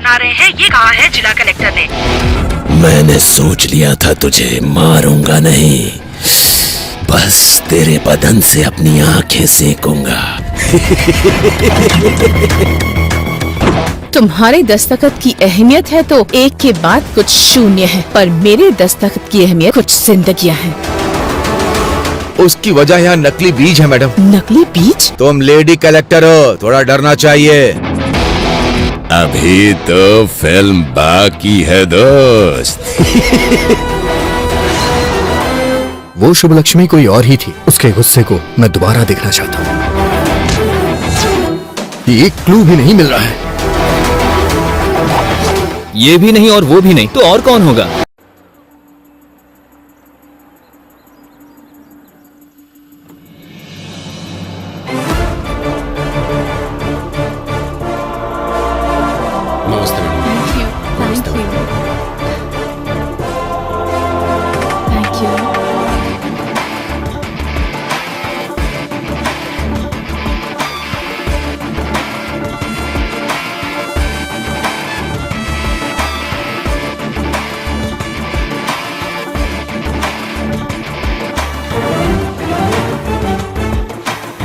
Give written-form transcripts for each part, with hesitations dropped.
बना रहे हैं ये कहा है जिला कलेक्टर ने। मैंने सोच लिया था तुझे मारूंगा नहीं, बस तेरे बदन से अपनी आंखें सेकूंगा। तुम्हारे दस्तखत की अहमियत है तो एक के बाद कुछ शून्य है, पर मेरे दस्तखत की अहमियत कुछ जिंदगियां हैं। उसकी वजह यहाँ नकली बीज है मैडम। नकली बीज? तुम लेडी कलेक्टर हो, थोड़ा डरना चाहिए। अभी तो फिल्म बाकी है दोस्त। वो शुभ लक्ष्मी कोई और ही थी। उसके गुस्से को मैं दोबारा देखना चाहता हूँ। एक क्लू भी नहीं मिल रहा है। ये भी नहीं और वो भी नहीं, तो और कौन होगा?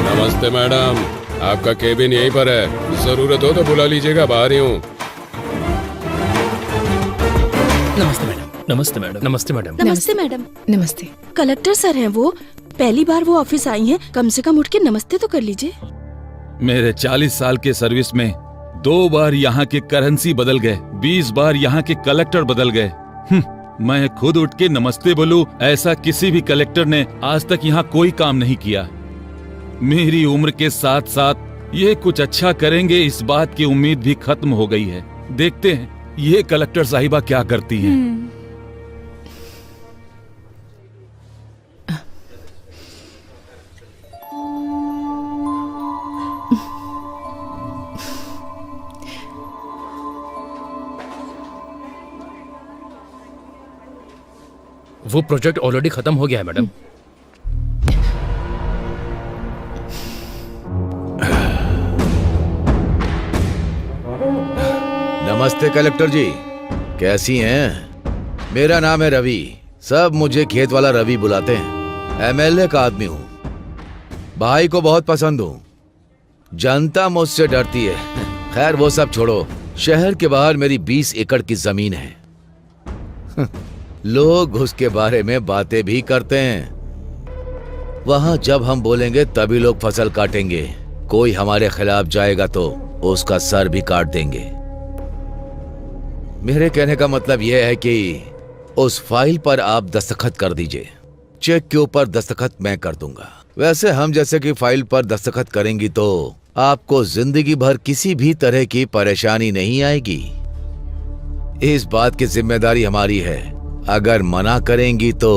नमस्ते मैडम, आपका केबिन यहीं पर है, जरूरत हो तो बुला लीजिएगा, बाहर ही हूँ। नमस्ते मैडम। नमस्ते मैडम। नमस्ते मैडम। नमस्ते मैडम। नमस्ते। कलेक्टर सर हैं वो, पहली बार वो ऑफिस आई हैं, कम से कम उठ के नमस्ते तो कर लीजिए। मेरे 40 साल के सर्विस में 2 बार यहाँ के करेंसी बदल गए, 20 बार यहाँ के कलेक्टर बदल गए। मैं खुद उठ के नमस्ते बोलूं, ऐसा किसी भी कलेक्टर ने आज तक यहाँ कोई काम नहीं किया। मेरी उम्र के साथ साथ ये कुछ अच्छा करेंगे, इस बात की उम्मीद भी खत्म हो गई है। देखते हैं ये कलेक्टर साहिबा क्या करती हैं। वो प्रोजेक्ट ऑलरेडी खत्म हो गया है मैडम। नमस्ते कलेक्टर जी, कैसी हैं? मेरा नाम है रवि, सब मुझे खेत वाला रवि बुलाते हैं। एमएलए का आदमी हूँ, भाई को बहुत पसंद हूँ। जनता मुझसे डरती है। खैर वो सब छोड़ो, शहर के बाहर मेरी 20 एकड़ की जमीन है। लोग उसके बारे में बातें भी करते हैं। वहां जब हम बोलेंगे तभी लोग फसल काटेंगे। कोई हमारे खिलाफ जाएगा तो उसका सर भी काट देंगे। मेरे कहने का मतलब यह है कि उस फाइल पर आप दस्तखत कर दीजिए। चेक के ऊपर दस्तखत मैं कर दूंगा। वैसे हम जैसे कि फाइल पर दस्तखत करेंगी तो आपको जिंदगी भर किसी भी तरह की परेशानी नहीं आएगी। इस बात की जिम्मेदारी हमारी है। अगर मना करेंगी तो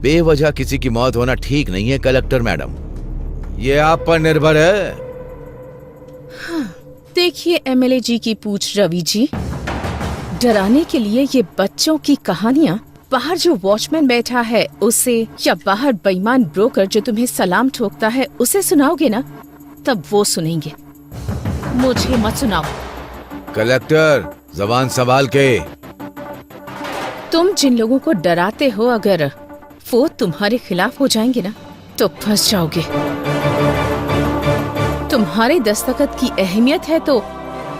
बेवजह किसी की मौत होना ठीक नहीं है कलेक्टर मैडम, ये आप पर निर्भर है। हाँ, देखिए एमएलए जी की पूछ रवि जी, डराने के लिए ये बच्चों की कहानियाँ बाहर जो वॉचमैन बैठा है उसे, या बाहर बेईमान ब्रोकर जो तुम्हें सलाम ठोकता है उसे सुनाओगे ना, तब वो सुनेंगे। मुझे मत सुनाओ। कलेक्टर जबान संभाल के। तुम जिन लोगों को डराते हो, अगर वो तुम्हारे खिलाफ हो जाएंगे ना तो फंस जाओगे। तुम्हारे दस्तखत की अहमियत है तो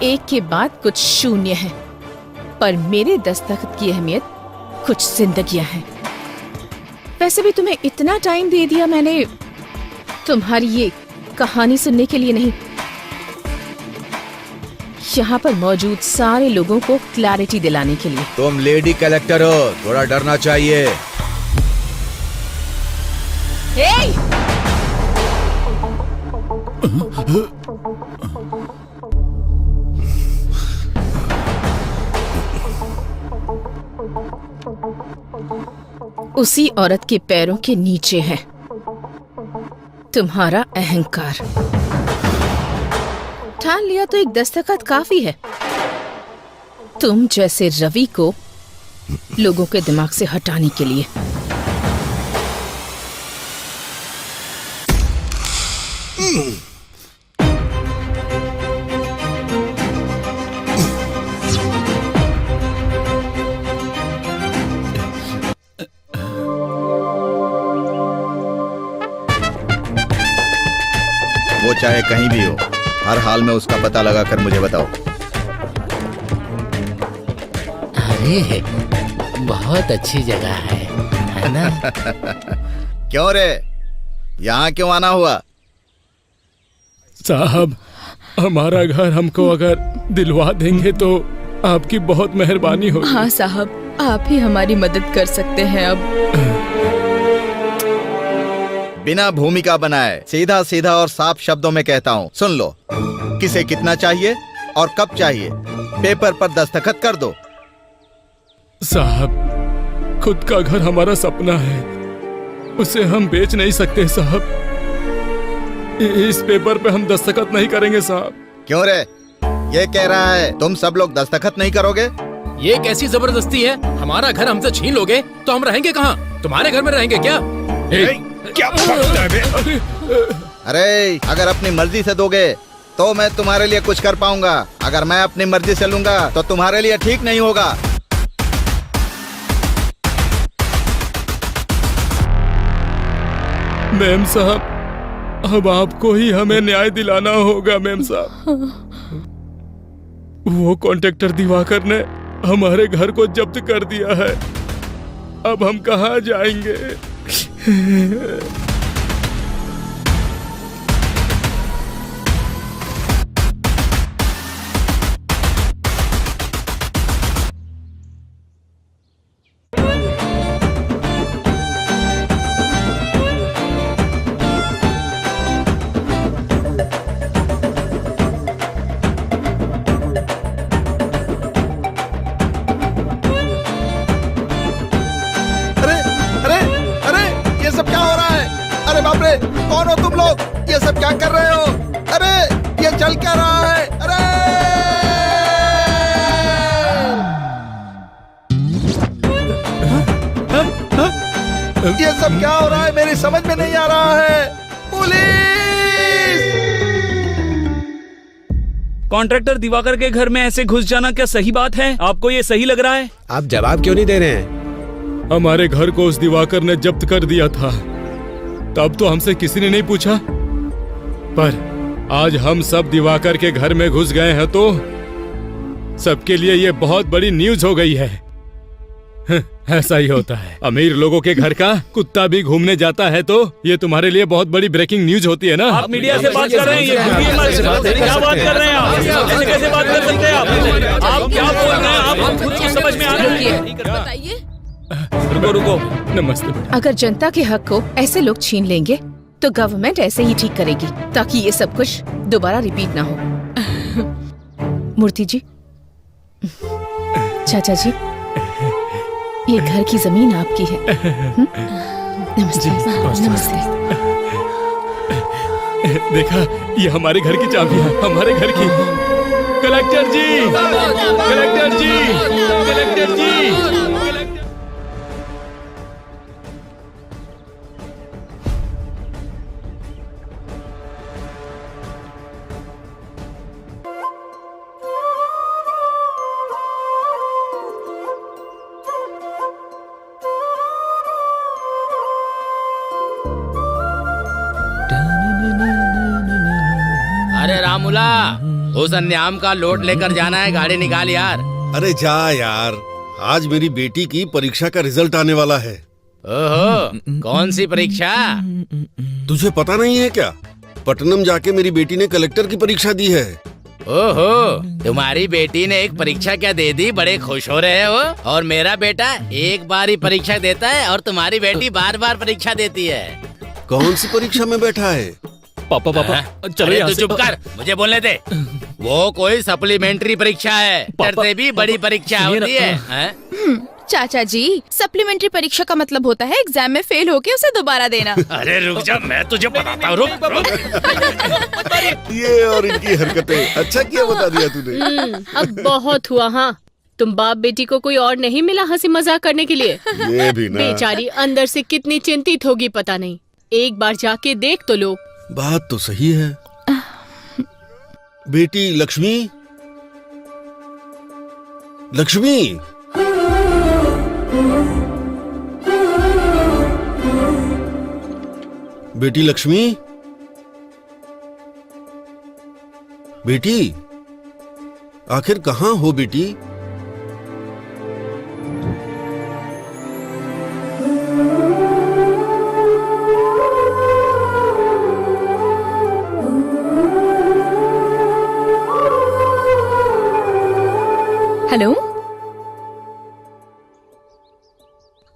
एक के बाद कुछ शून्य है, पर मेरे दस्तखत की अहमियत कुछ जिंदगियां हैं। वैसे भी तुम्हें इतना टाइम दे दिया मैंने तुम्हारी ये कहानी सुनने के लिए नहीं, यहाँ पर मौजूद सारे लोगों को क्लैरिटी दिलाने के लिए। तुम लेडी कलेक्टर हो, थोड़ा डरना चाहिए। उसी औरत के पैरों के नीचे है तुम्हारा अहंकार। ठान लिया तो एक दस्तखत काफी है। तुम जैसे रवि को लोगों के दिमाग से हटाने के लिए। चाहे कहीं भी हो, हर हाल में उसका पता लगा कर मुझे बताओ। अरे बहुत अच्छी जगह है ना? क्यों रे, यहाँ क्यों आना हुआ? साहब, हमारा घर हमको अगर दिलवा देंगे तो आपकी बहुत मेहरबानी होगी। हाँ साहब, आप ही हमारी मदद कर सकते हैं अब। बिना भूमिका बनाए सीधा सीधा और साफ शब्दों में कहता हूँ, सुन लो। किसे कितना चाहिए और कब चाहिए, पेपर पर दस्तखत कर दो। साहब, खुद का घर हमारा सपना है, उसे हम बेच नहीं सकते साहब। इस पेपर पे हम दस्तखत नहीं करेंगे साहब। क्यों रे, ये कह रहा है तुम सब लोग दस्तखत नहीं करोगे? ये कैसी जबरदस्ती है? हमारा घर हमसे छीन लोगे तो हम रहेंगे कहाँ? तुम्हारे घर में रहेंगे क्या? क्या अरे, अगर अपनी मर्जी से दोगे तो मैं तुम्हारे लिए कुछ कर पाऊंगा, अगर मैं अपनी मर्जी से लूंगा तो तुम्हारे लिए ठीक नहीं होगा। मेम साहब, अब आपको ही हमें न्याय दिलाना होगा मेम साहब। वो कॉन्ट्रैक्टर दिवाकर ने हमारे घर को जब्त कर दिया है, अब हम कहाँ जाएंगे? कौन हो तुम लोग? ये सब क्या कर रहे हो? अरे, ये चल क्या रहा है? अरे! ये सब क्या हो रहा है? मेरी समझ में नहीं आ रहा है। पुलिस! कॉन्ट्रैक्टर दिवाकर के घर में ऐसे घुस जाना क्या सही बात है? आपको ये सही लग रहा है? आप जवाब क्यों नहीं दे रहे हैं? हमारे घर को उस दिवाकर ने जब्त कर दिया था, तब तो हमसे किसी ने नहीं पूछा, पर आज हम सब दिवाकर के घर में घुस गए हैं तो सबके लिए ये बहुत बड़ी न्यूज हो गई है। ऐसा ही होता है, अमीर लोगों के घर का कुत्ता भी घूमने जाता है तो ये तुम्हारे लिए बहुत बड़ी ब्रेकिंग न्यूज होती है ना। आप मीडिया से बात कर रहे हैं, क्या बात कर रहे हैं आप? ऐसे कैसे बात कर सकते हैं आप क्या बोल रहे हैं? आप हम खुद को समझ में आ रही है। बताइए। रुको रुको, नमस्ते। अगर जनता के हक को ऐसे लोग छीन लेंगे तो गवर्नमेंट ऐसे ही ठीक करेगी ताकि ये सब कुछ दोबारा रिपीट ना हो। मूर्ति जी, चाचा जी, ये घर की जमीन आपकी है। नमस्ते। नमस्ते। देखा, ये हमारे घर की चाबी है, हमारे घर की। कलेक्टर जी, कलेक्टर जी, कलेक्टर जी। अरे रामुला, उस अन्याम का लोट लेकर जाना है, गाड़ी निकाल यार। अरे जा यार, आज मेरी बेटी की परीक्षा का रिजल्ट आने वाला है। ओहो, कौन सी परीक्षा? तुझे पता नहीं है क्या? पटनम जाके मेरी बेटी ने कलेक्टर की परीक्षा दी है। ओहो, तुम्हारी बेटी ने एक परीक्षा क्या दे दी? बड़े खुश हो रहे हो। और मेरा बेटा एक बार ही परीक्षा देता है और तुम्हारी बेटी बार बार परीक्षा देती है। कौन सी परीक्षा में बैठा है? पापा पापा चलो यहाँ तू से। चुप कर, मुझे बोलने दे। वो कोई सप्लीमेंट्री परीक्षा है, डरते भी बड़ी परीक्षा होती है। चाचा जी, सप्लीमेंट्री परीक्षा का मतलब होता है एग्जाम में फेल होके उसे दोबारा देना। अरे रुक जा, मैं तुझे बताता हूँ। रुक। ये और इनकी हरकतें। अच्छा किया बता दिया तूने। अब बहुत हुआ। हाँ, तुम बाप बेटी को कोई और नहीं मिला हंसी मजाक करने के लिए? ये भी ना। बेचारी अंदर से कितनी चिंतित होगी पता नहीं। एक बार जाके देख तो लो। बात तो सही है। बेटी लक्ष्मी, लक्ष्मी, बेटी लक्ष्मी, बेटी, आखिर कहाँ हो बेटी? हेलो।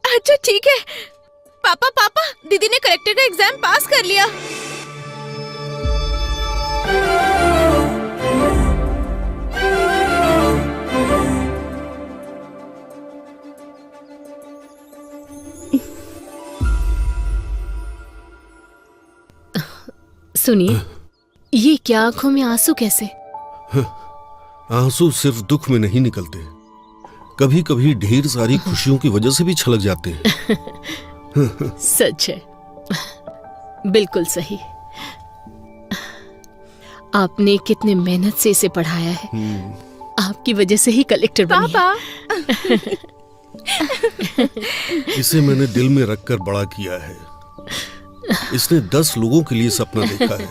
अच्छा ठीक है। पापा पापा, दीदी ने कलेक्टर का एग्जाम पास कर लिया। सुनिए, ये क्या आंखों में आंसू कैसे? आंसू सिर्फ दुख में नहीं निकलते, कभी कभी ढेर सारी खुशियों की वजह से भी छलक जाते हैं। सच है, बिल्कुल सही। आपने कितने मेहनत से इसे पढ़ाया है, आपकी वजह से ही कलेक्टर बनी है। इसे मैंने दिल में रखकर बड़ा किया है। इसने 10 लोगों के लिए सपना देखा है,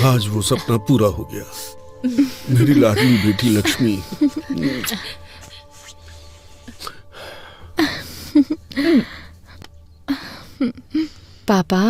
आज वो सपना पूरा हो गया। मेरी लाडली बेटी लक्ष्मी। पापा।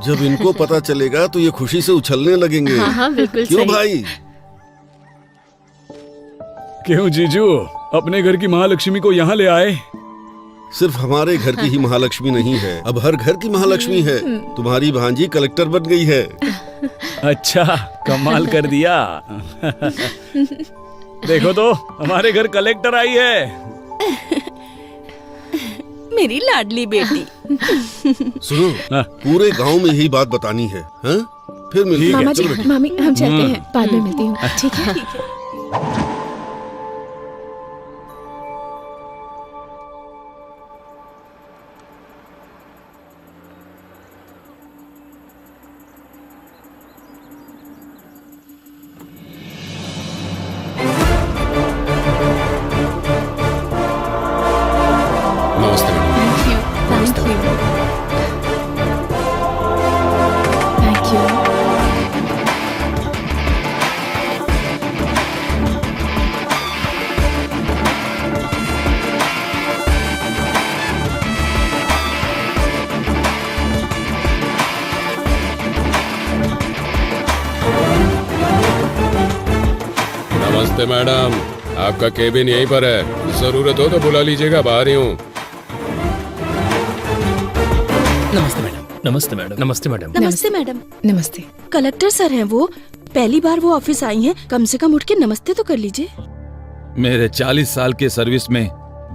जब इनको पता चलेगा तो ये खुशी से उछलने लगेंगे। हाँ हाँ बिल्कुल क्यों सही। भाई? क्यों जीजू, अपने घर की महालक्ष्मी को यहाँ ले आए? सिर्फ हमारे घर की ही महालक्ष्मी नहीं है, अब हर घर की महालक्ष्मी है। तुम्हारी भांजी कलेक्टर बन गई है। अच्छा, कमाल कर दिया। देखो तो, हमारे घर कलेक्टर आई है। मेरी लाडली बेटी। सुनो, पूरे गांव में यही बात बतानी है, हाँ? फिर मिलते हैं। मामा जी, चलो बेटी। मामी, हम चलते हैं, बाद में मिलती हूँ। ठीक है। नमस्ते मैडम, आपका केबिन यहीं पर है, जरूरत हो तो बुला लीजिएगा, बाहर ही हूँ। नमस्ते मैडम। नमस्ते मैडम। नमस्ते मैडम। नमस्ते मैडम। नमस्ते। कलेक्टर सर हैं वो, पहली बार वो ऑफिस आई हैं, कम से कम उठ के नमस्ते तो कर लीजिए। मेरे 40 साल के सर्विस में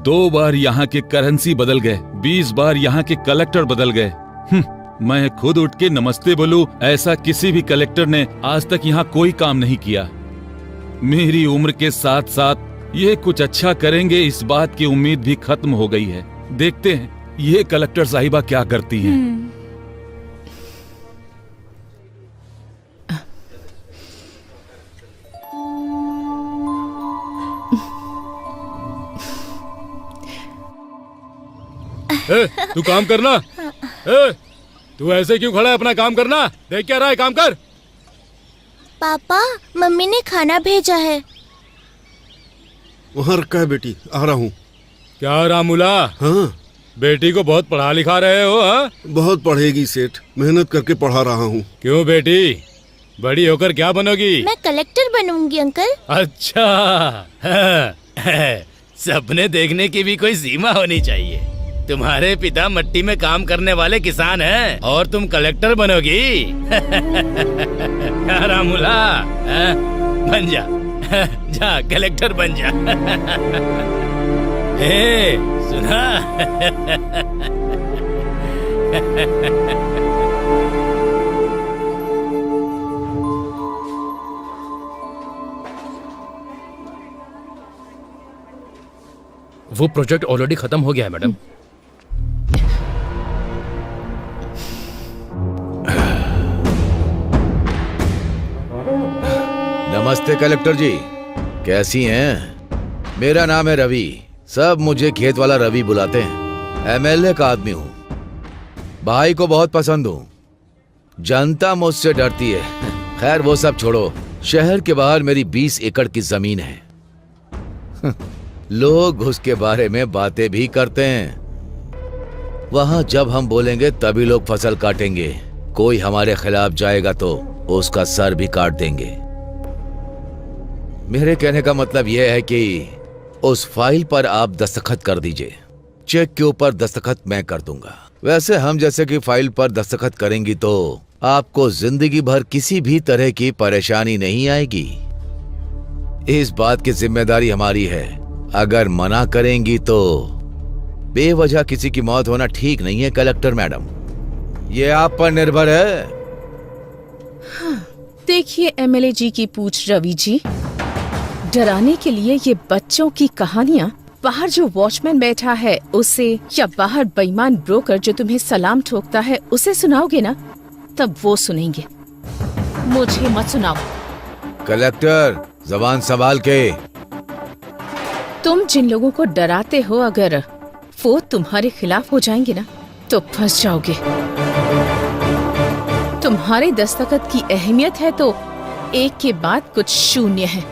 2 बार यहाँ के करेंसी बदल गए, 20 बार यहाँ के कलेक्टर बदल गए। मैं खुद उठ के नमस्ते बोलूं, ऐसा किसी भी कलेक्टर ने आज तक यहाँ कोई काम नहीं किया। मेरी उम्र के साथ साथ ये कुछ अच्छा करेंगे, इस बात की उम्मीद भी खत्म हो गई है। देखते हैं ये कलेक्टर साहिबा क्या करती हैं। तू काम करना। तू ऐसे क्यों खड़ा है? अपना काम करना। देख क्या रहा है, काम कर। पापा, मम्मी ने खाना भेजा है। वहाँ रखा है बेटी, आ रहा हूँ। क्या रामूला? हाँ बेटी को बहुत पढ़ा लिखा रहे हो? हाँ, बहुत पढ़ेगी सेठ, मेहनत करके पढ़ा रहा हूँ। क्यों बेटी, बड़ी होकर क्या बनोगी? मैं कलेक्टर बनूंगी अंकल। अच्छा, सपने देखने की भी कोई सीमा होनी चाहिए। तुम्हारे पिता मिट्टी में काम करने वाले किसान हैं और तुम कलेक्टर बनोगी। रामुला, बन जा, जा कलेक्टर बन जा। हे, सुना? वो प्रोजेक्ट ऑलरेडी खत्म हो गया है मैडम। नमस्ते कलेक्टर जी, कैसी हैं? मेरा नाम है रवि, सब मुझे खेत वाला रवि बुलाते हैं। एमएलए का आदमी हूँ, भाई को बहुत पसंद हूँ। जनता मुझसे डरती है। खैर वो सब छोड़ो, शहर के बाहर मेरी 20 एकड़ की जमीन है। लोग उसके बारे में बातें भी करते हैं। वहां जब हम बोलेंगे तभी लोग फसल काटेंगे। कोई हमारे खिलाफ जाएगा तो उसका सर भी काट देंगे। मेरे कहने का मतलब यह है कि उस फाइल पर आप दस्तखत कर दीजिए। चेक के ऊपर दस्तखत मैं कर दूंगा। वैसे हम जैसे कि फाइल पर दस्तखत करेंगी तो आपको जिंदगी भर किसी भी तरह की परेशानी नहीं आएगी। इस बात की जिम्मेदारी हमारी है। अगर मना करेंगी तो बेवजह किसी की मौत होना ठीक नहीं है कलेक्टर मैडम, ये आप पर निर्भर है। हाँ, देखिए एमएलए जी की पूछ रवि जी, डराने के लिए ये बच्चों की कहानियाँ बाहर जो वॉचमैन बैठा है उसे, या बाहर बेईमान ब्रोकर जो तुम्हें सलाम ठोकता है उसे सुनाओगे ना, तब वो सुनेंगे। मुझे मत सुनाओ। कलेक्टर जबान संभाल के। तुम जिन लोगों को डराते हो, अगर वो तुम्हारे खिलाफ हो जाएंगे ना तो फंस जाओगे। तुम्हारे दस्तखत की अहमियत है तो एक के बाद कुछ शून्य है,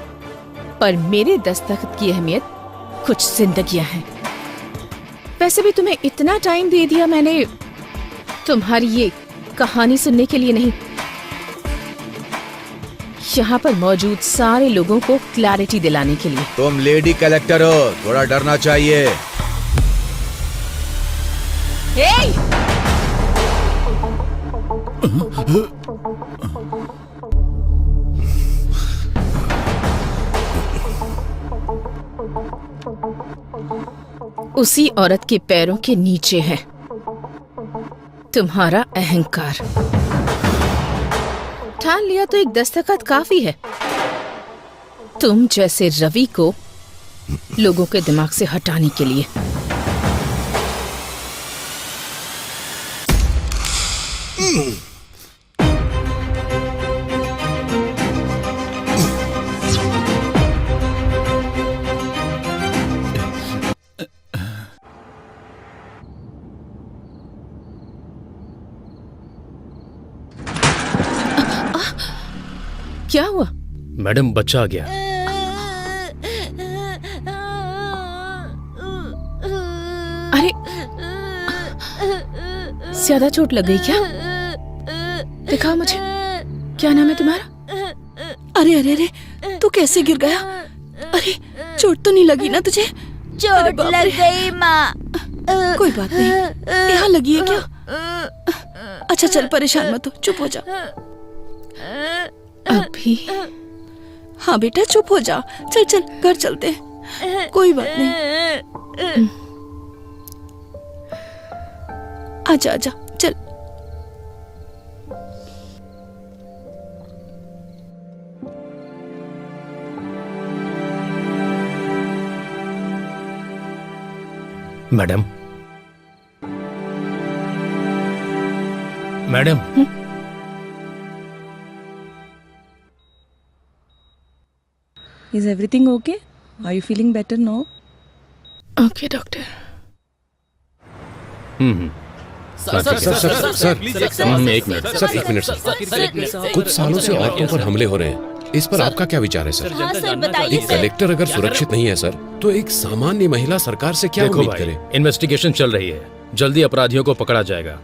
पर मेरे दस्तखत की अहमियत कुछ जिंदगियां हैं। वैसे भी तुम्हें इतना टाइम दे दिया मैंने तुम्हारी ये कहानी सुनने के लिए नहीं, यहाँ पर मौजूद सारे लोगों को क्लैरिटी दिलाने के लिए। तुम लेडी कलेक्टर हो, थोड़ा डरना चाहिए। उसी औरत के पैरों के नीचे है तुम्हारा अहंकार। ठान लिया तो एक दस्तखत काफी है। तुम जैसे रवि को लोगों के दिमाग से हटाने के लिए। क्या हुआ? मैडम बच्चा आ गया। अरे ज्यादा चोट लग गई क्या? दिखाओ मुझे, क्या नाम है तुम्हारा? अरे अरे अरे, तू कैसे गिर गया? अरे चोट तो नहीं लगी ना तुझे? चोट लग गई माँ। कोई बात नहीं, यहाँ लगी है क्या? अच्छा चल, परेशान मत हो, चुप हो जा। अभी? हाँ बेटा चुप हो जा। चल चल घर चलते हैं, कोई बात नहीं। आजा आजा चल। Madam, madam, Is everything okay? Are you feeling better now? Okay, doctor. एक मिनट सर। कुछ सालों से औरतों पर हमले हो रहे हैं, इस पर आपका क्या विचार है सर? हाँ सर, बताइए एक कलेक्टर अगर सुरक्षित नहीं है सर, तो एक सामान्य महिला सरकार से क्या उम्मीद करे? इन्वेस्टिगेशन चल रही है, जल्दी अपराधियों को पकड़ा जाएगा।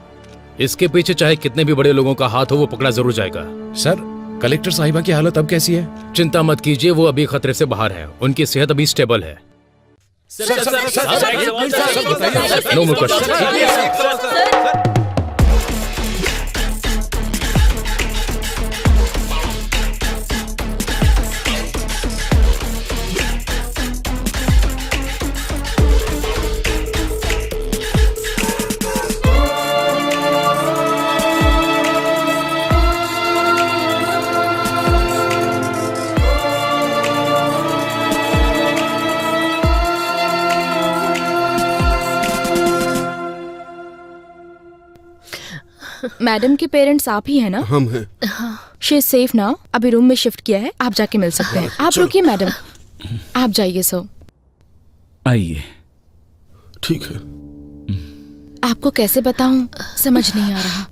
इसके पीछे चाहे कितने भी बड़े लोगों का हाथ हो, वो पकड़ा जरूर जाएगा। सर कलेक्टर साहिबा की हालत अब कैसी है? चिंता मत कीजिए, वो अभी खतरे से बाहर है। उनकी सेहत अभी स्टेबल है। No more question. मैडम के पेरेंट्स आप ही हैं ना? हम हैं। She is safe now. अभी रूम में शिफ्ट किया है, आप जाके मिल सकते हैं। आप रुकिए मैडम, आप जाइए। सो आइए। ठीक है। आपको कैसे बताऊं, समझ नहीं आ रहा।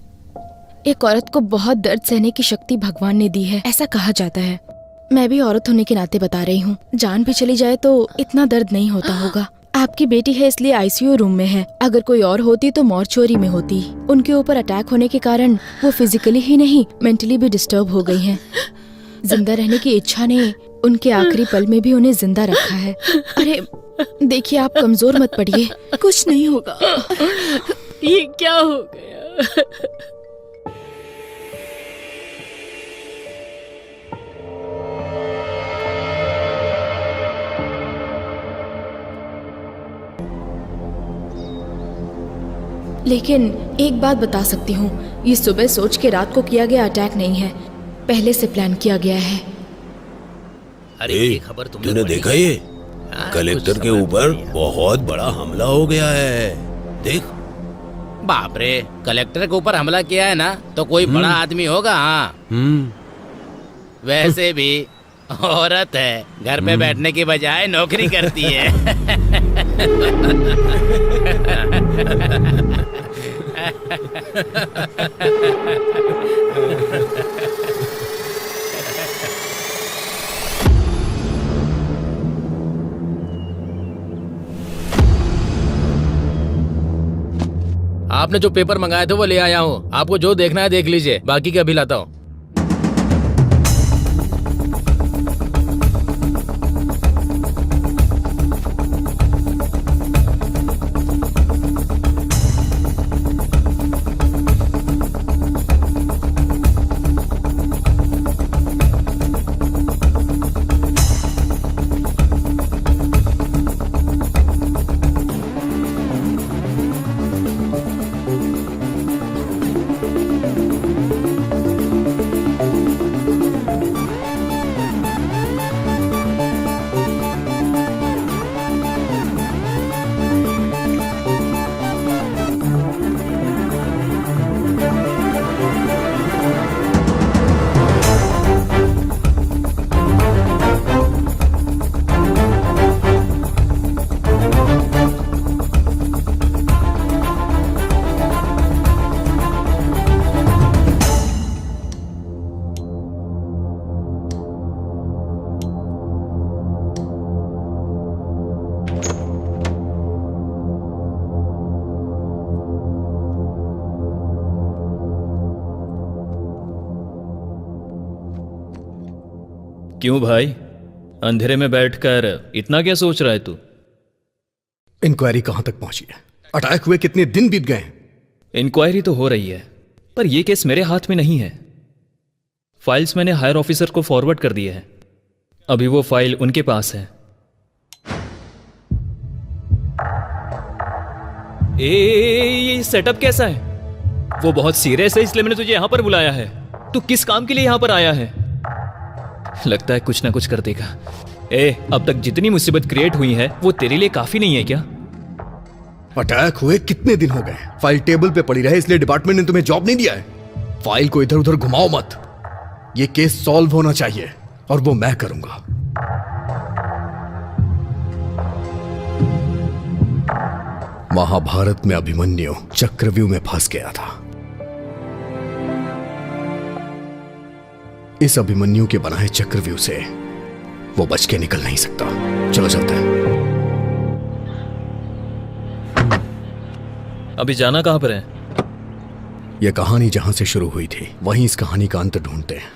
एक औरत को बहुत दर्द सहने की शक्ति भगवान ने दी है, ऐसा कहा जाता है। मैं भी औरत होने के नाते बता रही हूँ, जान भी चली जाए तो इतना दर्द नहीं होता होगा। आपकी बेटी है इसलिए आईसीयू रूम में है, अगर कोई और होती तो मॉर्चुरी में होती। उनके ऊपर अटैक होने के कारण वो फिजिकली ही नहीं मेंटली भी डिस्टर्ब हो गई हैं। जिंदा रहने की इच्छा ने उनके आखिरी पल में भी उन्हें जिंदा रखा है। अरे देखिए, आप कमजोर मत पड़िए, कुछ नहीं होगा। ये क्या हो गया? लेकिन एक बात बता सकती हूँ, ये सुबह सोच के रात को किया गया अटैक नहीं है, पहले से प्लान किया गया है। अरे ये खबर तूने देखा? ये कलेक्टर के ऊपर बहुत बड़ा हमला हो गया है, देख। बाप रे, कलेक्टर के ऊपर हमला किया है ना, तो कोई बड़ा आदमी होगा। हाँ, वैसे भी औरत है, घर पे बैठने की बजाय नौकरी करती है। आपने जो पेपर मंगाए थे वो ले आया हूँ, आपको जो देखना है देख लीजिए, बाकी का अभी लाता हूँ। क्यों भाई, अंधेरे में बैठकर इतना क्या सोच रहा है तू? इंक्वायरी कहां तक पहुंची है? अटैक हुए कितने दिन बीत गए? इंक्वायरी तो हो रही है, पर यह केस मेरे हाथ में नहीं है। फाइल्स मैंने हायर ऑफिसर को फॉरवर्ड कर दिए हैं, अभी वो फाइल उनके पास है। ये सेटअप कैसा है? वो बहुत सीरियस है, इसलिए मैंने तुझे यहां पर बुलाया है। तू किस काम के लिए यहां पर आया है? लगता है कुछ ना कुछ कर देगा। अब तक जितनी मुसीबत क्रिएट हुई है वो तेरे लिए काफी नहीं है क्या? अटैक हुए कितने दिन हो गए, फाइल टेबल पे पड़ी रहे इसलिए डिपार्टमेंट ने तुम्हें जॉब नहीं दिया है। फाइल को इधर उधर घुमाओ मत, ये केस सॉल्व होना चाहिए और वो मैं करूंगा। महाभारत में अभिमन्यु चक्रव्यूह में फंस गया था। इस अभिमन्यु के बनाए चक्रव्यूह से वो बच के निकल नहीं सकता। चलो चलते हैं। अभी जाना कहां पर है? यह कहानी जहां से शुरू हुई थी वहीं इस कहानी का अंत ढूंढते हैं।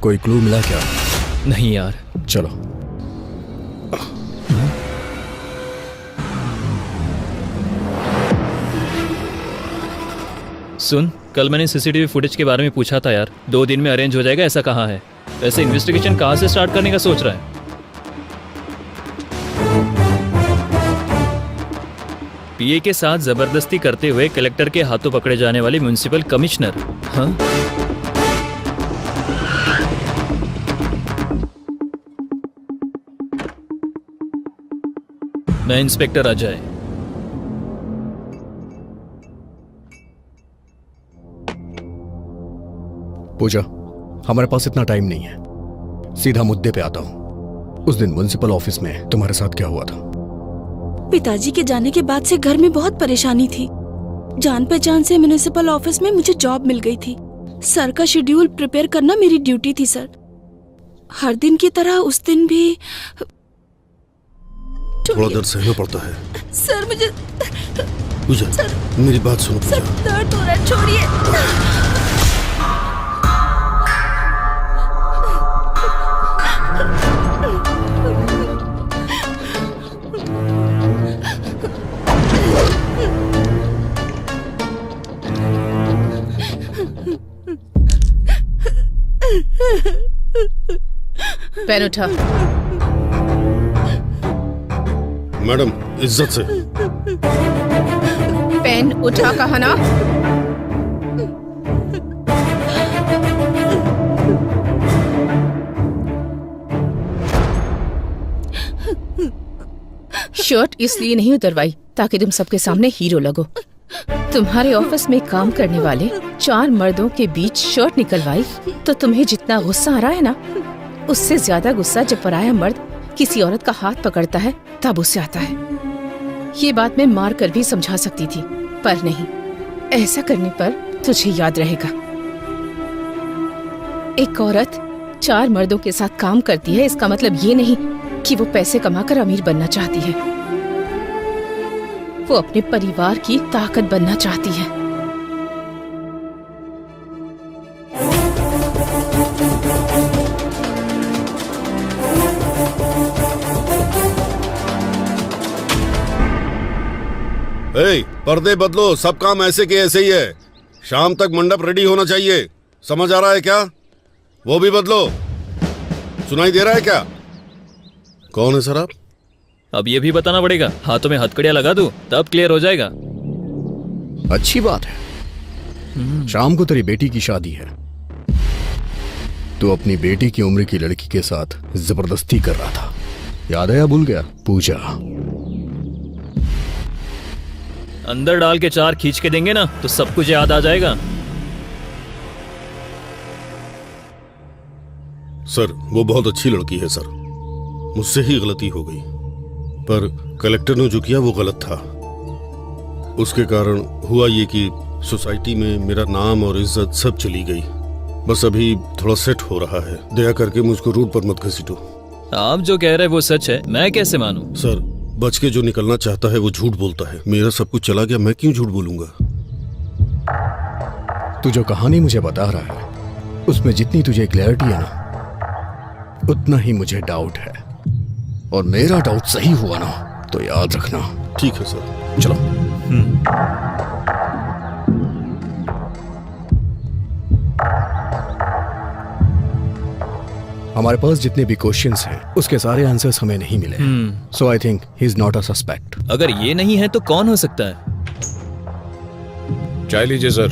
कोई क्लू मिला क्या? नहीं यार। चलो। सुन, कल मैंने सीसीटीवी फुटेज के बारे में पूछा था यार, 2 दिन में अरेंज हो जाएगा ऐसा कहा है। वैसे इन्वेस्टिगेशन कहाँ से स्टार्ट करने का सोच रहा है? पीए के साथ जबरदस्ती करते हुए कलेक्टर के हाथों पकड़े जाने वाले म्युनिसिपल कमिश्नर। हाँ, मैं इंस्पेक्टर अजय। पूजा, हमारे पास इतना टाइम नहीं है, सीधा मुद्दे पे आता हूँ। उस दिन म्युनिसिपल ऑफिस में तुम्हारे साथ क्या हुआ था? पिताजी के जाने के बाद से घर में बहुत परेशानी थी। जान पहचान से म्युनिसिपल ऑफिस में मुझे जॉब मिल गई थी। सर का शेड्यूल प्रिपेयर करना मेरी ड्यूटी थी सर। हर दिन की तरह उस दिन भी थोड़ा दर्द सहना पड़ता है। सर मुझे पूजा, मेरी बात सुनो। सर दर्द हो रहा है, छोड़िए। पेन उठा। मैडम, इज्जत से। पेन उठा कहा ना। शर्ट इसलिए नहीं उतरवाई ताकि तुम सबके सामने हीरो लगो। तुम्हारे ऑफिस में काम करने वाले 4 मर्दों के बीच शर्ट निकलवाई तो तुम्हें जितना गुस्सा आ रहा है ना, उससे ज्यादा गुस्सा जब पराया मर्द किसी औरत का हाथ पकड़ता है तब उसे आता है। ये बात मैं मार कर भी समझा सकती थी, पर नहीं, ऐसा करने पर तुझे याद रहेगा। एक औरत 4 मर्दों के साथ काम करती है, इसका मतलब ये नहीं कि वो पैसे कमाकर अमीर बनना चाहती है। वो अपने परिवार की ताकत बनना चाहती है। पर्दे बदलो, सब काम ऐसे के ऐसे ही है। शाम तक मंडप रेडी होना चाहिए, समझ आ रहा है क्या? वो भी बदलो। सुनाई दे रहा है क्या? कौन है सर आप? अब ये भी बताना पड़ेगा। हाथों में हथकड़ियां लगा दूं तब क्लियर हो जाएगा। अच्छी बात है। शाम को तेरी बेटी की शादी है। तू अपनी बेटी की उम्र की लड़की के साथ जबरदस्ती कर रहा था, याद है या भूल गया? पूजा, अंदर डाल के 4 खींच के देंगे ना तो सब कुछ याद आ जाएगा। सर, वो बहुत अच्छी लड़की है सर। मुझसे ही गलती हो गई, पर कलेक्टर ने जो किया वो गलत था। उसके कारण हुआ ये कि सोसाइटी में मेरा नाम और इज्जत सब चली गई। बस अभी थोड़ा सेट हो रहा है। दया करके मुझको रोड पर मत घसीटो। आप जो कह रहे हैं वो सच है, मैं कैसे मानूं? सर, बच के जो निकलना चाहता है वो झूठ बोलता है। मेरा सब कुछ चला गया, मैं क्यों झूठ बोलूंगा? तू जो कहानी मुझे बता रहा है उसमें जितनी तुझे क्लैरिटी है ना, उतना ही मुझे डाउट है। और मेरा डाउट सही हुआ ना तो याद रखना। ठीक है सर, चलो। हमारे पास जितने भी क्वेश्चंस हैं उसके सारे आंसर्स हमें नहीं मिले। So I think he is not a suspect. अगर ये नहीं है तो कौन हो सकता है? चाय लीजिए सर।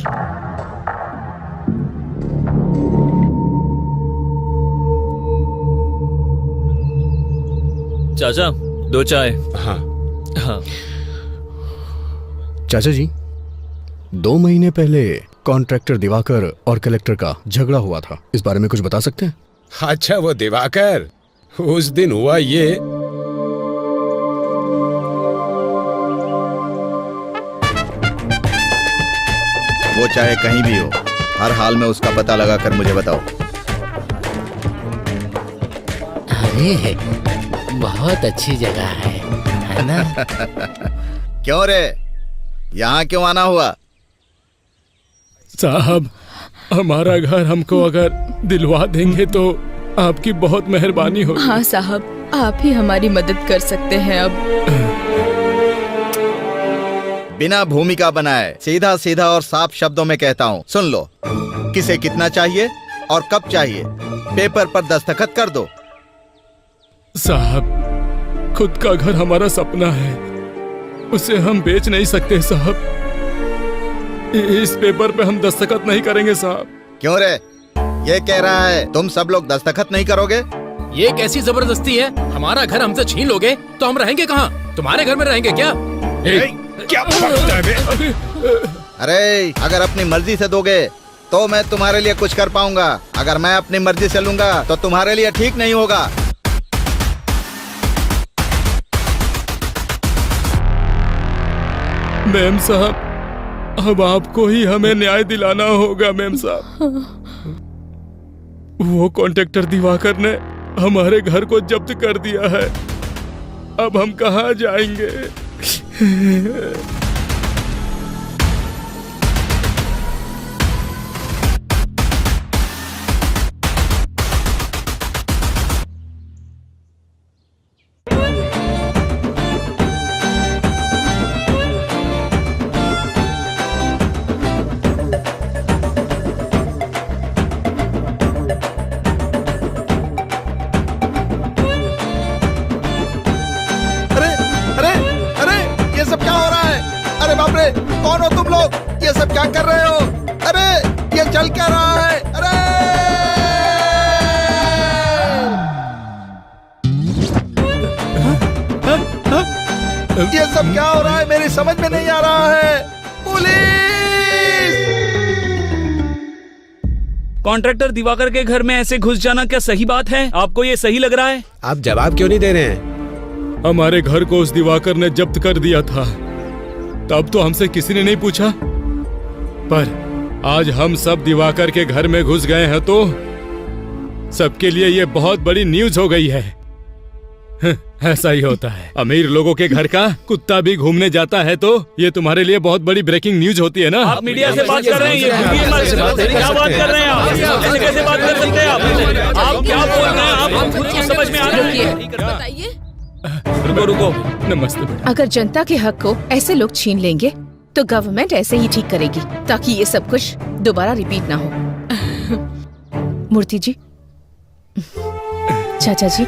चाचा, 2 चाय। हाँ हाँ। चाचा जी, 2 महीने पहले कॉन्ट्रैक्टर दिवाकर और कलेक्टर का झगड़ा हुआ था, इस बारे में कुछ बता सकते हैं? अच्छा, वो दिवाकर, उस दिन हुआ ये। वो चाहे कहीं भी हो, हर हाल में उसका पता लगाकर मुझे बताओ। अरे बहुत अच्छी जगह है ना? क्यों रे, यहाँ क्यों आना हुआ? साहब, हमारा घर हमको अगर दिलवा देंगे तो आपकी बहुत मेहरबानी होगी। हाँ साहब, आप ही हमारी मदद कर सकते हैं अब। बिना भूमिका बनाए सीधा सीधा और साफ शब्दों में कहता हूँ, सुन लो। किसे कितना चाहिए और कब चाहिए, पेपर पर दस्तखत कर दो। साहब, खुद का घर हमारा सपना है, उसे हम बेच नहीं सकते साहब। इस पेपर पे हम दस्तखत नहीं करेंगे साहब। क्यों रे, ये कह रहा है तुम सब लोग दस्तखत नहीं करोगे? ये कैसी जबरदस्ती है? हमारा घर हमसे छीन लोगे तो हम रहेंगे कहाँ? तुम्हारे घर में रहेंगे क्या? क्या अरे, अगर अपनी मर्जी से दोगे तो मैं तुम्हारे लिए कुछ कर पाऊंगा, अगर मैं अपनी मर्जी से लूंगा तो तुम्हारे लिए ठीक नहीं होगा। मैम साहब, अब आपको ही हमें न्याय दिलाना होगा मैम साहब। वो कॉन्ट्रैक्टर दिवाकर ने हमारे घर को जब्त कर दिया है, अब हम कहाँ जाएंगे? कौन हो तुम लोग? ये सब क्या कर रहे हो? अरे, ये चल क्या रहा है? अरे! ये सब क्या हो रहा है? मेरी समझ में नहीं आ रहा है। पुलिस! कॉन्ट्रैक्टर दिवाकर के घर में ऐसे घुस जाना क्या सही बात है? आपको ये सही लग रहा है? आप जवाब क्यों नहीं दे रहे हैं? हमारे घर को उस दिवाकर ने जब्त कर दिया था, तब तो हमसे किसी ने नहीं पूछा, पर आज हम सब दिवाकर के घर में घुस गए हैं तो सबके लिए ये बहुत बड़ी न्यूज हो गई है। ऐसा ही होता है, अमीर लोगों के घर का कुत्ता भी घूमने जाता है तो ये तुम्हारे लिए बहुत बड़ी ब्रेकिंग न्यूज होती है ना। आप मीडिया से बात कर रहे हैं, क्या बात कर रहे हैं आप? ऐसे कैसे बात कर सकते हैं आप क्या बोल रहे हैं? आप हम खुद को समझ में आ रही है। बताइए। रुको, नमस्ते। अगर जनता के हक को ऐसे लोग छीन लेंगे तो गवर्नमेंट ऐसे ही ठीक करेगी ताकि ये सब कुछ दोबारा रिपीट ना हो। मूर्ति जी, चाचा जी,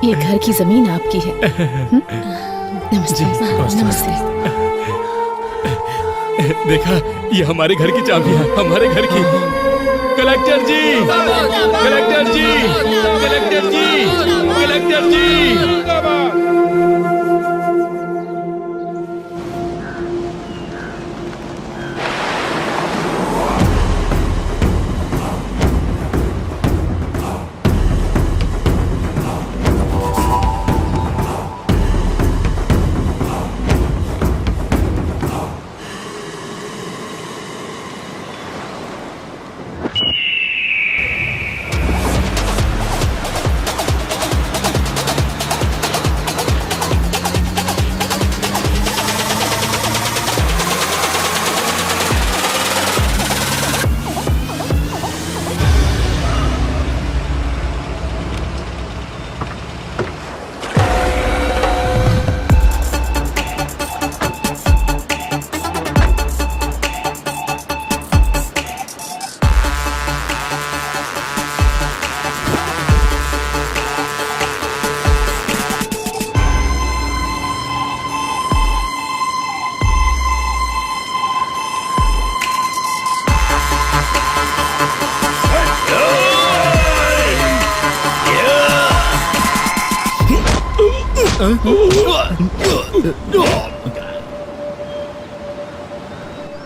ये घर की जमीन आपकी है। नमस्ते। नमस्ते। देखा, ये हमारे घर की चाबी है, हमारे घर की। कलेक्टर जी, कलेक्टर जी, कलेक्टर जी, कलेक्टर जी।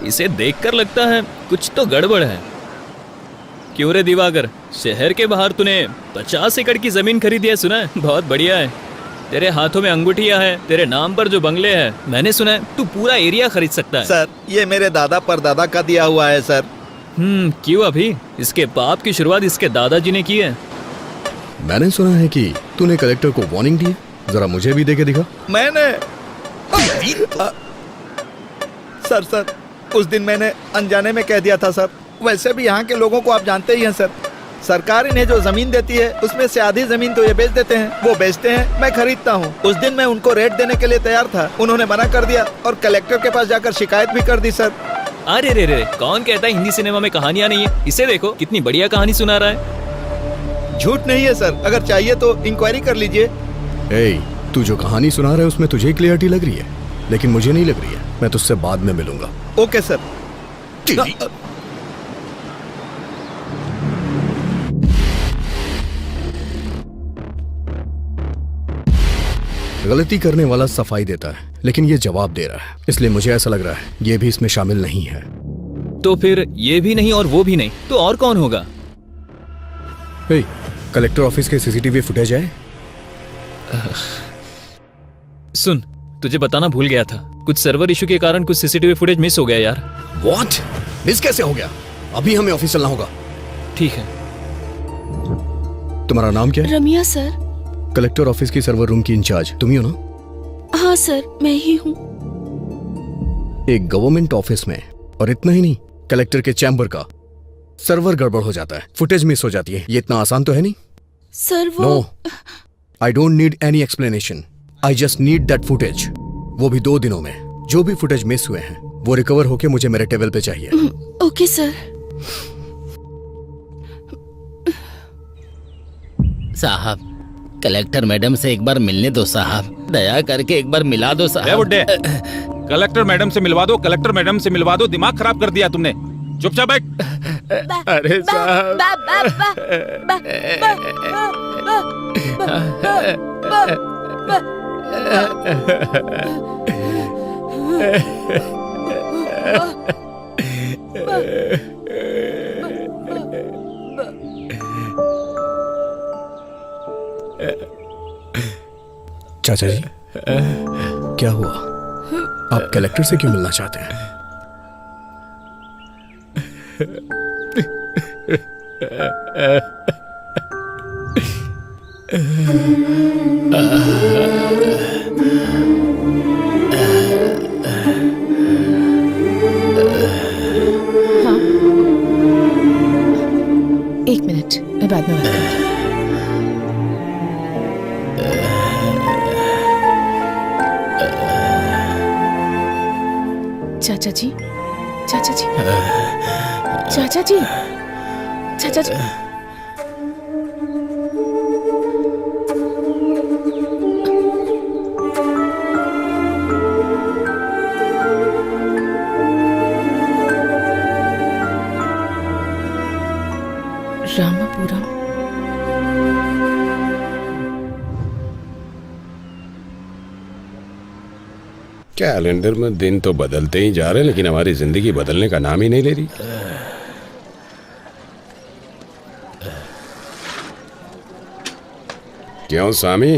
इसे देखकर लगता है कुछ तो गड़बड़ है। क्यों रे दिवाकर, शहर के बाहर तूने 50 एकड़ की जमीन खरीदी है, सुना है? बहुत बढ़िया है। तेरे हाथों में अंगूठियां है, तेरे नाम पर जो बंगले हैं, मैंने सुना है तू पूरा एरिया खरीद सकता है। सर, ये मेरे दादा परदादा का दिया हुआ है सर। क्यों अभी? इसके पाप की शुरुआत इसके दादाजी ने की है। मैंने सुना है कि तूने कलेक्टर को वार्निंग दी है, जरा मुझे भी देके दिखा। मैंने सर उस दिन मैंने अनजाने में कह दिया था सर। वैसे भी यहाँ के लोगों को आप जानते ही हैं सर। सरकार इन्हें जो जमीन देती है उसमें से आधी जमीन तो ये बेच देते हैं, वो बेचते हैं, मैं खरीदता हूँ। उस दिन मैं उनको रेट देने के लिए तैयार था, उन्होंने मना कर दिया और कलेक्टर के पास जाकर शिकायत भी कर दी सर। अरे रे रे, कौन कहता है हिंदी सिनेमा में कहानियां नहीं है? इसे देखो कितनी बढ़िया कहानी सुना रहा है। झूठ नहीं है सर, अगर चाहिए तो इंक्वायरी कर लीजिए। तू जो कहानी सुना रहा है उसमें तुझे क्लियरिटी लग रही है, लेकिन मुझे नहीं लग रही है। मैं तुझसे बाद में मिलूंगा। Okay sir. गलती करने वाला सफाई देता है, लेकिन ये जवाब दे रहा है, इसलिए मुझे ऐसा लग रहा है ये भी इसमें शामिल नहीं है। तो फिर ये भी नहीं और वो भी नहीं, तो और कौन होगा? कलेक्टर ऑफिस के सीसीटीवी फुटेज है? सुन, तुझे बताना भूल गया था, कुछ सर्वर इशू के कारण कुछ सीसीटीवी फुटेज मिस हो गया यार। व्हाट? मिस कैसे हो गया? अभी हमें ऑफिस चलना होगा। ठीक है। तुम्हारा नाम क्या है? रमिया सर। कलेक्टर ऑफिस की सर्वर रूम की इंचार्ज तुम ही हो ना? हाँ सर, मैं ही हूँ। एक गवर्नमेंट ऑफिस में, और इतना ही नहीं, कलेक्टर के चैम्बर का सर्वर गड़बड़ हो जाता है, फुटेज मिस हो जाती है। ये इतना आसान तो है नहीं सर। वो no, I don't need any explanation, I just need that footage. वो भी 2 दिनों में। जो भी फुटेज मिस हुए हैं वो रिकवर होके मुझे मेरे टेबल पे चाहिए। Okay sir. साहब, कलेक्टर मैडम से एक बार मिलने दो साहब, दया करके एक बार मिला दो साहब। बुड्ढे, कलेक्टर मैडम से मिलवा दो, कलेक्टर मैडम से मिलवा दो। दिमाग खराब कर दिया तुमने। चुपचाप बैठ। अरे साहब, चाचा जी, क्या हुआ? आप कलेक्टर से क्यों मिलना चाहते हैं? हाँ, 1 मिनट, मैं बाद में बात करूंगी। चाचा जी, चाचा जी, चाचा जी, चाचा जी। रामापुरम। कैलेंडर में दिन तो बदलते ही जा रहे हैं, लेकिन हमारी जिंदगी बदलने का नाम ही नहीं ले रही। क्यों स्वामी,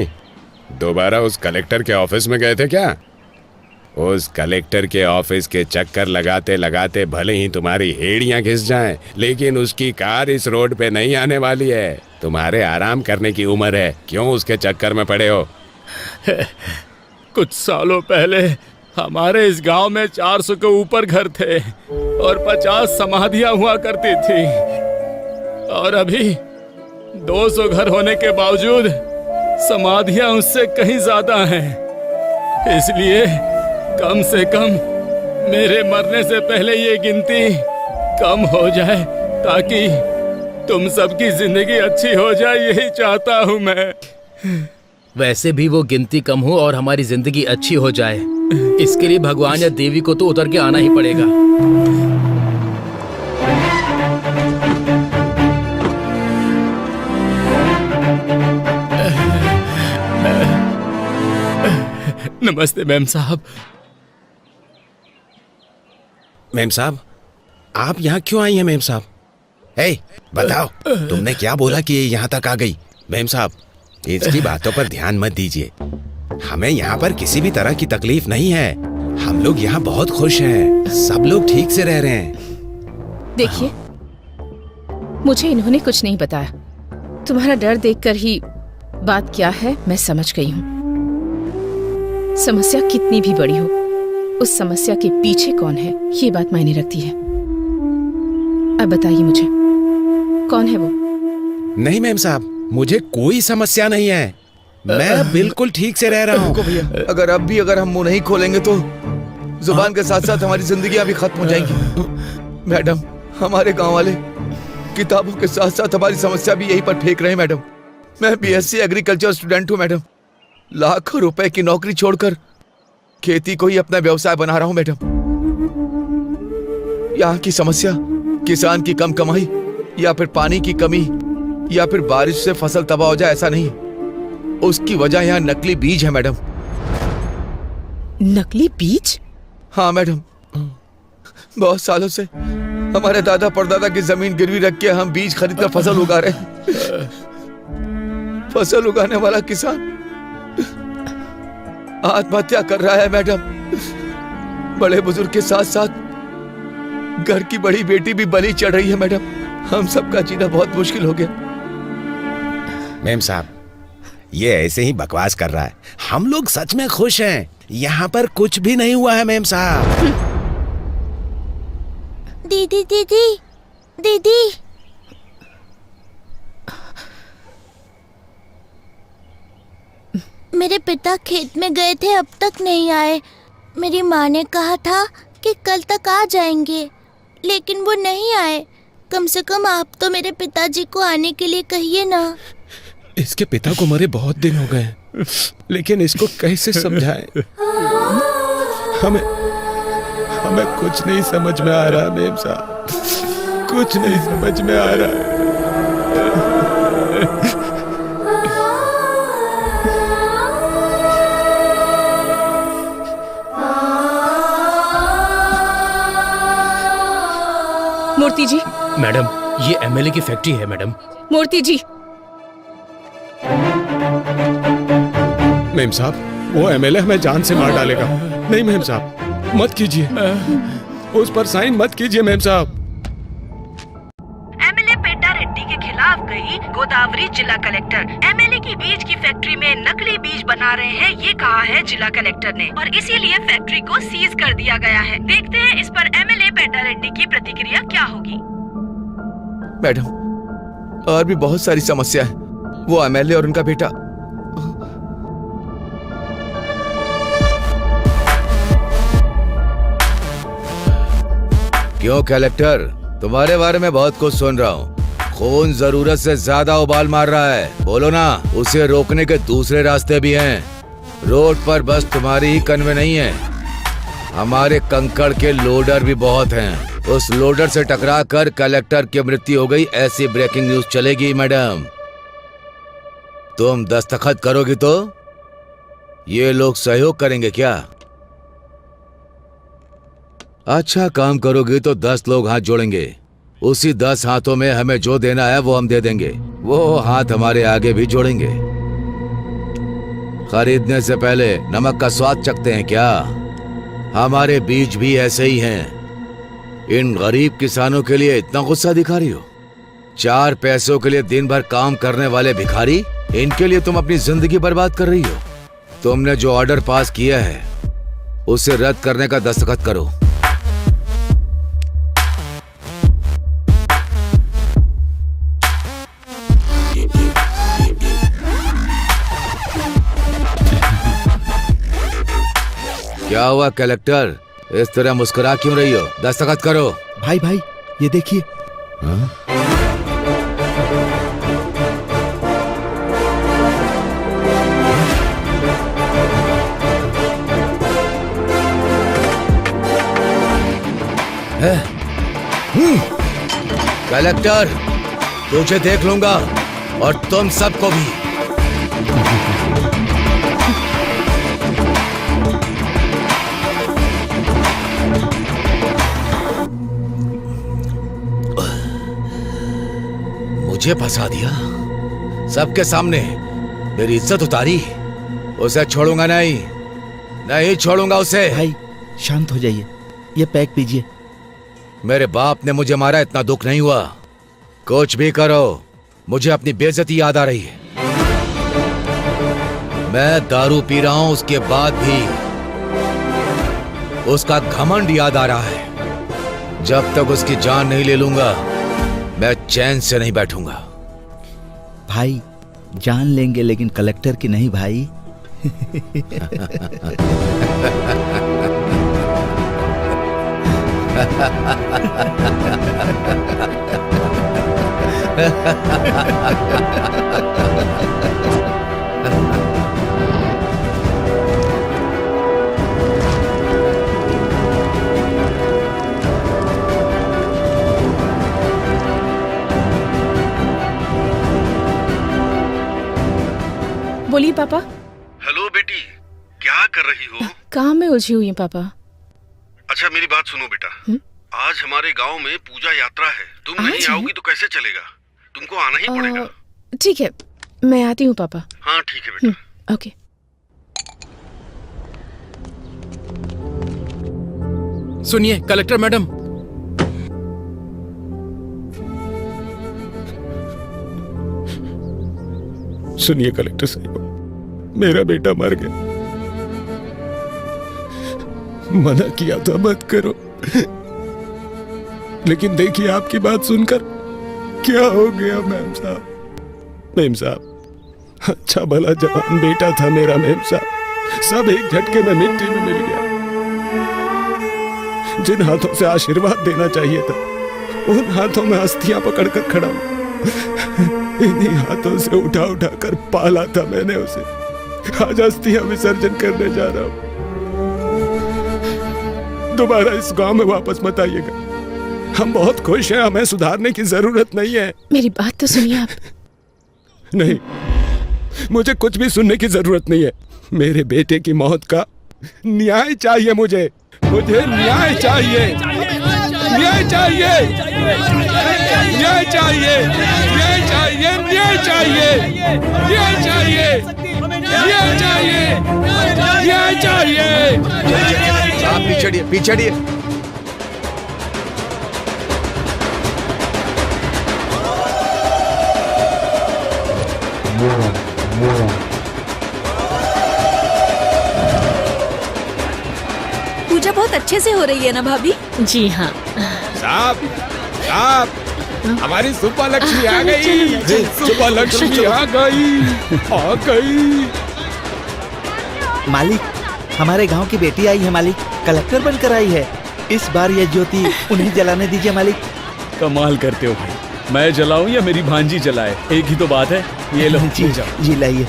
दोबारा उस कलेक्टर के ऑफिस में गए थे क्या? उस कलेक्टर के ऑफिस के चक्कर लगाते लगाते भले ही तुम्हारी हेड़ियां घिस जाएं, लेकिन उसकी कार इस रोड पे नहीं आने वाली है। तुम्हारे आराम करने की उम्र है, क्यों उसके चक्कर में पड़े हो? कुछ सालों पहले हमारे इस गांव में 400 के ऊपर घर थे और 50 समाधियां हुआ करती थी, और अभी 200 घर होने के बावजूद समाधियां उससे कहीं ज्यादा हैं। इसलिए कम से कम मेरे मरने से पहले ये गिनती कम हो जाए, ताकि तुम सबकी जिंदगी अच्छी हो जाए, यही चाहता हूँ मैं। वैसे भी वो गिनती कम हो और हमारी जिंदगी अच्छी हो जाए, इसके लिए भगवान या देवी को तो उतर के आना ही पड़ेगा। नमस्ते मैम साहब। मैम साहब, आप यहाँ क्यों आई हैं मैम साहब? बताओ, तुमने क्या बोला कि ये यहाँ तक आ गई? मैम साहब, इसकी बातों पर ध्यान मत दीजिए। हमें यहाँ पर किसी भी तरह की तकलीफ नहीं है। हम लोग यहाँ बहुत खुश हैं, सब लोग ठीक से रह रहे हैं। देखिए, मुझे इन्होंने कुछ नहीं बताया। तुम्हारा डर देखकर ही बात क्या है मैं समझ गई हूँ। समस्या कितनी भी बड़ी हो, उस समस्या के पीछे कौन है ये बात मायने रखती है। अब बताइए मुझे, कौन है वो? नहीं मैम साहब, मुझे कोई समस्या नहीं है। मैं बिल्कुल ठीक से रह रहा हूँ। भैया, अगर अब भी अगर हम मुंह नहीं खोलेंगे तो जुबान के साथ साथ हमारी जिंदगियां भी खत्म हो जाएंगी। मैडम, हमारे गांव वाले किताबों के साथ साथ हमारी समस्या भी यहीं पर फेंक रहे हैं। मैडम, मैं बीएससी एग्रीकल्चर स्टूडेंट हूँ। मैडम, लाखों रुपए की नौकरी छोड़कर खेती को ही अपना व्यवसाय बना रहा हूँ। मैडम, यहाँ की समस्या किसान की कम कमाई या फिर पानी की कमी या फिर बारिश से फसल तबाह हो जाए, ऐसा नहीं। उसकी वजह यहाँ नकली बीज है। मैडम, नकली बीज? हाँ मैडम, बहुत सालों से हमारे दादा परदादा की जमीन गिरवी रख के हम बीज खरीदकर फसल उगा रहे हैं। फसल उगाने वाला किसान आत्महत्या कर रहा है। मैडम, बड़े बुजुर्ग के साथ साथ घर की बड़ी बेटी भी बलि चढ़ रही है। मैडम, हम सबका जीना बहुत मुश्किल हो गया। मैम साहब, ये ऐसे ही बकवास कर रहा है। हम लोग सच में खुश हैं। यहाँ पर कुछ भी नहीं हुआ है मैम साहब। दीदी दीदी दीदी, मेरे पिता खेत में गए थे, अब तक नहीं आए। मेरी माँ ने कहा था कि कल तक आ जाएंगे, लेकिन वो नहीं आए। कम से कम आप तो मेरे पिताजी को आने के लिए कहिए ना। इसके पिता को मरे बहुत दिन हो गए, लेकिन इसको कैसे समझाएं? हमें कुछ नहीं समझ में आ रहा मेम साहब, कुछ नहीं समझ में आ रहा। मूर्ति जी। मैडम, ये एमएलए की फैक्ट्री है मैडम। मूर्ति जी। मेम साहब, वो एमएलए हमें जान से मार डालेगा। नहीं मेम साहब, मत कीजिए, उस पर साइन मत कीजिए मेम साहब। एमएलए पेटा रेड्डी के खिलाफ गई गोदावरी जिला कलेक्टर। एमएलए की बीज की फैक्ट्री में नकली बीज बना रहे हैं, ये कहा है जिला कलेक्टर ने, और इसीलिए फैक्ट्री को सीज कर दिया गया है। देखते हैं इस पर एमएलए पेटा रेड्डी की प्रतिक्रिया क्या होगी। मैडम, और भी बहुत सारी समस्या है। वो एमएलए और उनका बेटा क्यों कलेक्टर, तुम्हारे बारे में बहुत कुछ सुन रहा हूँ। खून जरूरत से ज्यादा उबाल मार रहा है, बोलो ना। उसे रोकने के दूसरे रास्ते भी हैं। रोड पर बस तुम्हारी ही कन्वे नहीं है, हमारे कंकड़ के लोडर भी बहुत हैं। उस लोडर से टकरा कर कलेक्टर की मृत्यु हो गई, ऐसी ब्रेकिंग न्यूज चलेगी। मैडम, तुम दस्तखत करोगी तो ये लोग सहयोग करेंगे क्या? अच्छा काम करोगी तो 10 लोग हाथ जोड़ेंगे। उसी 10 हाथों में हमें जो देना है वो हम दे देंगे। वो हाथ हमारे आगे भी जोड़ेंगे। खरीदने से पहले नमक का स्वाद चखते हैं क्या? हमारे बीज भी ऐसे ही हैं। इन गरीब किसानों के लिए इतना गुस्सा दिखा रही हो? 4 पैसों के लिए दिन भर काम करने वाले भिखारी, इनके लिए तुम अपनी जिंदगी बर्बाद कर रही हो। तुमने जो ऑर्डर पास किया है उसे रद्द करने का दस्तखत करो। क्या हुआ कलेक्टर, इस तरह मुस्कुरा क्यों रही हो? दस्तखत करो। भाई भाई, ये देखिए। कलेक्टर, तुझे देख लूंगा और तुम सबको भी। मुझे फंसा दिया सबके सामने, मेरी इज्जत उतारी। उसे छोड़ूंगा नहीं, नहीं छोड़ूंगा उसे। भाई शांत हो जाइए, ये पैक पीजिए। मेरे बाप ने मुझे मारा, इतना दुख नहीं हुआ। कुछ भी करो, मुझे अपनी बेइज्जती याद आ रही है। मैं दारू पी रहा हूं, उसके बाद भी उसका घमंड याद आ रहा है। जब तक उसकी जान नहीं ले लूंगा मैं चैन से नहीं बैठूंगा। भाई जान लेंगे लेकिन कलेक्टर की नहीं भाई। बोलिए पापा। हेलो बेटी, क्या कर रही हो? काम में उलझी हुई हूँ पापा। अच्छा मेरी बात सुनो बेटा, आज हमारे गांव में पूजा यात्रा है। तुम नहीं आओगी तो कैसे चलेगा? तुमको आना ही पड़ेगा। ठीक है, मैं आती हूँ पापा। हाँ ठीक है बेटा। ओके। सुनिए कलेक्टर मैडम, सुनिए कलेक्टर साहब, मेरा बेटा मर गया। मना किया था मत करो, लेकिन देखिए आपकी बात सुनकर क्या हो गया मेम साहब। मेम साहब, अच्छा भला जवान बेटा था मेरा मेम साहब, सब एक झटके में मिट्टी में मिल गया। जिन हाथों से आशीर्वाद देना चाहिए था उन हाथों में अस्थियां पकड़कर खड़ा हूं। इन्हीं हाथों से उठा उठा कर पाला था मैंने उसे। आज अस्थियां विसर्जन करने जा रहा हूं। दोबारा इस गांव में वापस मत आइएगा। हम बहुत खुश हैं, हमें सुधारने की जरूरत नहीं है। मेरी बात तो सुनिए आप। नहीं, मुझे कुछ भी सुनने की जरूरत नहीं है। मेरे बेटे की मौत का न्याय चाहिए मुझे न्याय चाहिए। न्याय चाहिए, न्याय चाहिए, न्याय चाहिए, न्याय चाहिए, न्याय चाहिए, न्याय चाहिए, न्याय चाहिए। आप पीछे पीछे। पूजा बहुत अच्छे से हो रही है ना भाभी? जी हाँ। साहब, साहब, हमारी सुपा लक्ष्मी आ गई। सुपा लक्ष्मी आ गई। मालिक, हमारे गांव की बेटी आई है मालिक, कलेक्टर बनकर आई है। इस बार यह ज्योति उन्हें जलाने दीजिए मालिक। कमाल करते हो भाई, मैं जलाऊं या मेरी भांजी जलाए, एक ही तो बात है। ये लो जी, जी लाइए।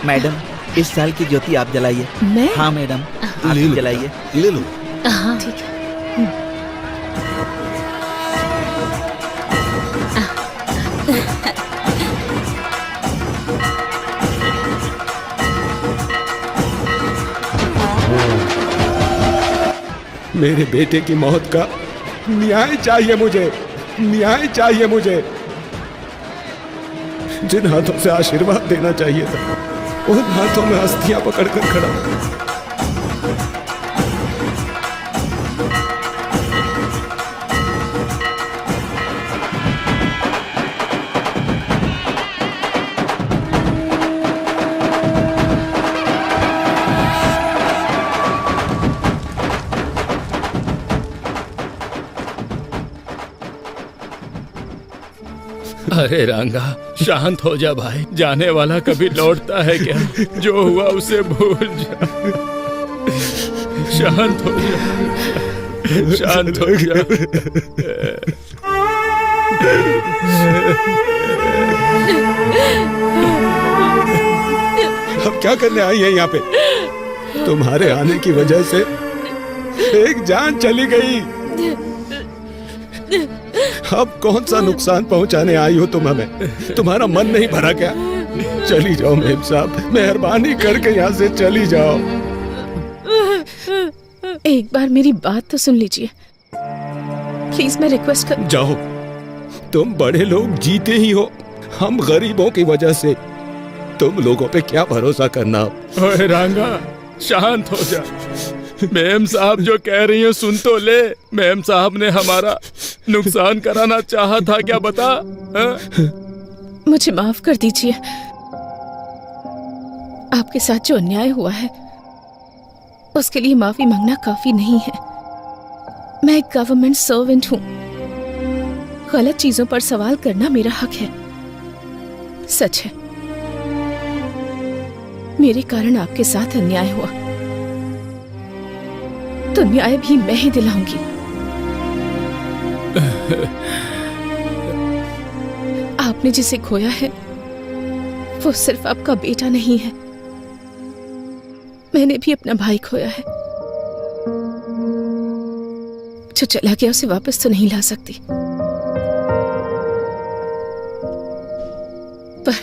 मैडम, इस साल की ज्योति आप जलाइए। मैं? हाँ मैडम, आप ही जलाइए। ले लो। हाँ ठीक है। मेरे बेटे की मौत का न्याय चाहिए मुझे, न्याय चाहिए मुझे। जिन हाथों से आशीर्वाद देना चाहिए था उन हाथों में अस्थियां पकड़कर खड़ा हूं। अरे रांगा, शांत हो जा भाई। जाने वाला कभी लौटता है क्या? जो हुआ उसे भूल जा। शांत हो जा, शांत हो जा। अब क्या करने आई है यहाँ पे? तुम्हारे आने की वजह से एक जान चली गई। अब कौन सा नुकसान पहुंचाने आई हो तुम हमें? तुम्हारा मन नहीं भरा क्या? चली जाओ मेम साहब, मेहरबानी करके यहाँ से चली जाओ। एक बार मेरी बात तो सुन लीजिए प्लीज, मैं रिक्वेस्ट कर। जाओ, तुम बड़े लोग जीते ही हो, हम गरीबों की वजह से तुम लोगों पे क्या भरोसा करना। ओए रांगा, शांत हो जा। मेम साहब जो कह रही है सुन तो ले। मेम साहब ने हमारा नुकसान कराना चाहा था क्या बता? मुझे माफ कर दीजिए। आपके साथ जो अन्याय हुआ है उसके लिए माफी मांगना काफी नहीं है। मैं एक गवर्नमेंट सर्वेंट हूँ। गलत चीजों पर सवाल करना मेरा हक है। सच है, मेरे कारण आपके साथ अन्याय हुआ, तो न्याय भी मैं ही दिलाऊंगी। आपने जिसे खोया है वो सिर्फ आपका बेटा नहीं है, मैंने भी अपना भाई खोया है। जो चला गया उसे वापस तो नहीं ला सकती, पर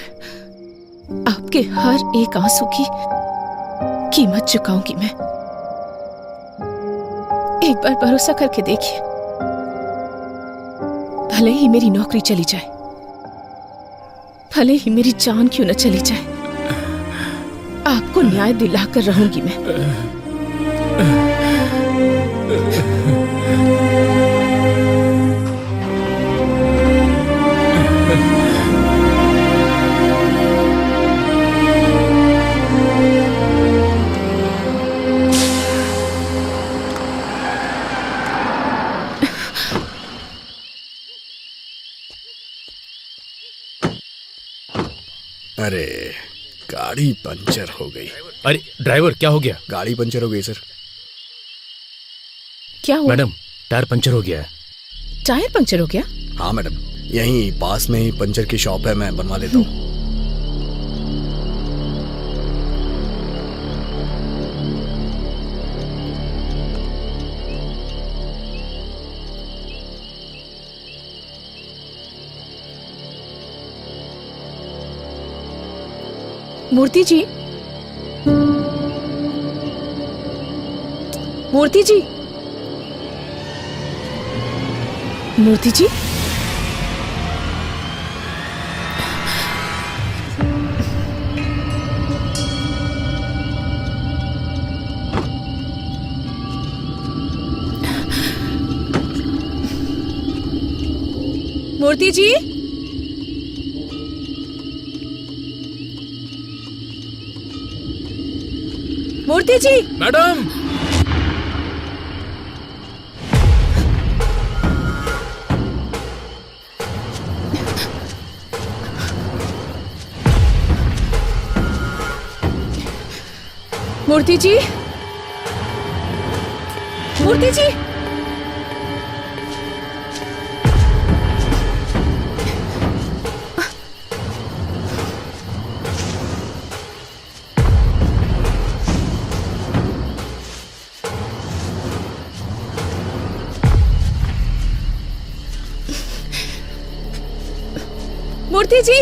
आपके हर एक आंसू की कीमत चुकाऊंगी मैं। एक बार भरोसा करके देखिए, भले ही मेरी नौकरी चली जाए, भले ही मेरी जान क्यों न चली जाए, आपको न्याय दिलाकर रहूंगी मैं। अरे गाड़ी पंचर हो गई। अरे ड्राइवर, क्या हो गया? गाड़ी पंचर हो गई सर। क्या हुआ? मैडम, टायर पंचर हो गया है। टायर पंचर हो गया? हाँ मैडम, यहीं पास में ही पंचर की शॉप है, मैं बनवा देता हूँ। मूर्ति जी, मूर्ति जी, मूर्ति जी, मूर्ति जी, मूर्ति जी। मैडम, मूर्ति जी, मूर्ति जी, मूर्ति जी,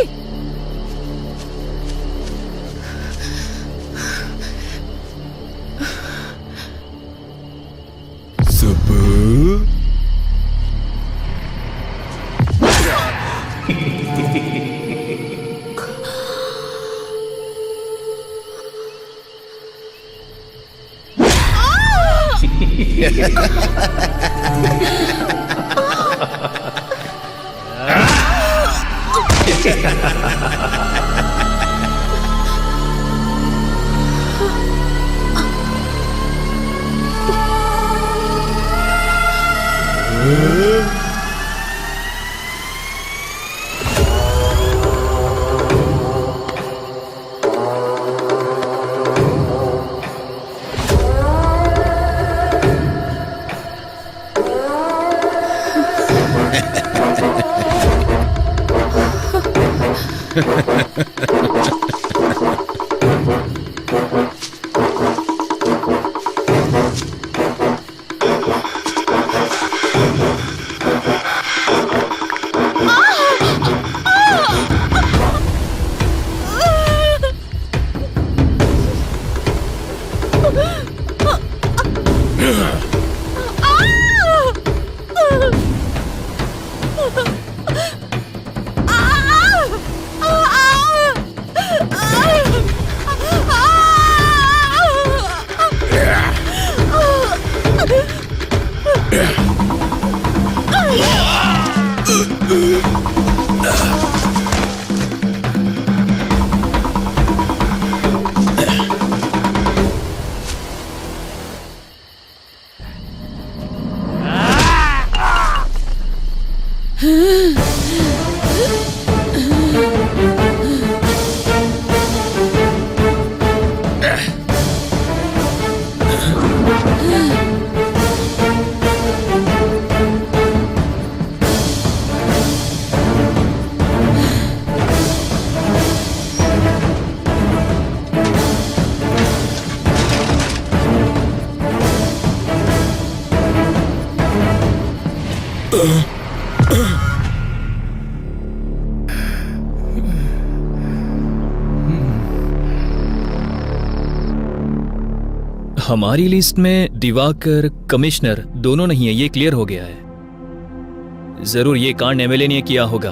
हमारी लिस्ट में दिवाकर, कमिश्नर दोनों नहीं है, ये क्लियर हो गया है। जरूर ये कांड एमएलए ने किया होगा।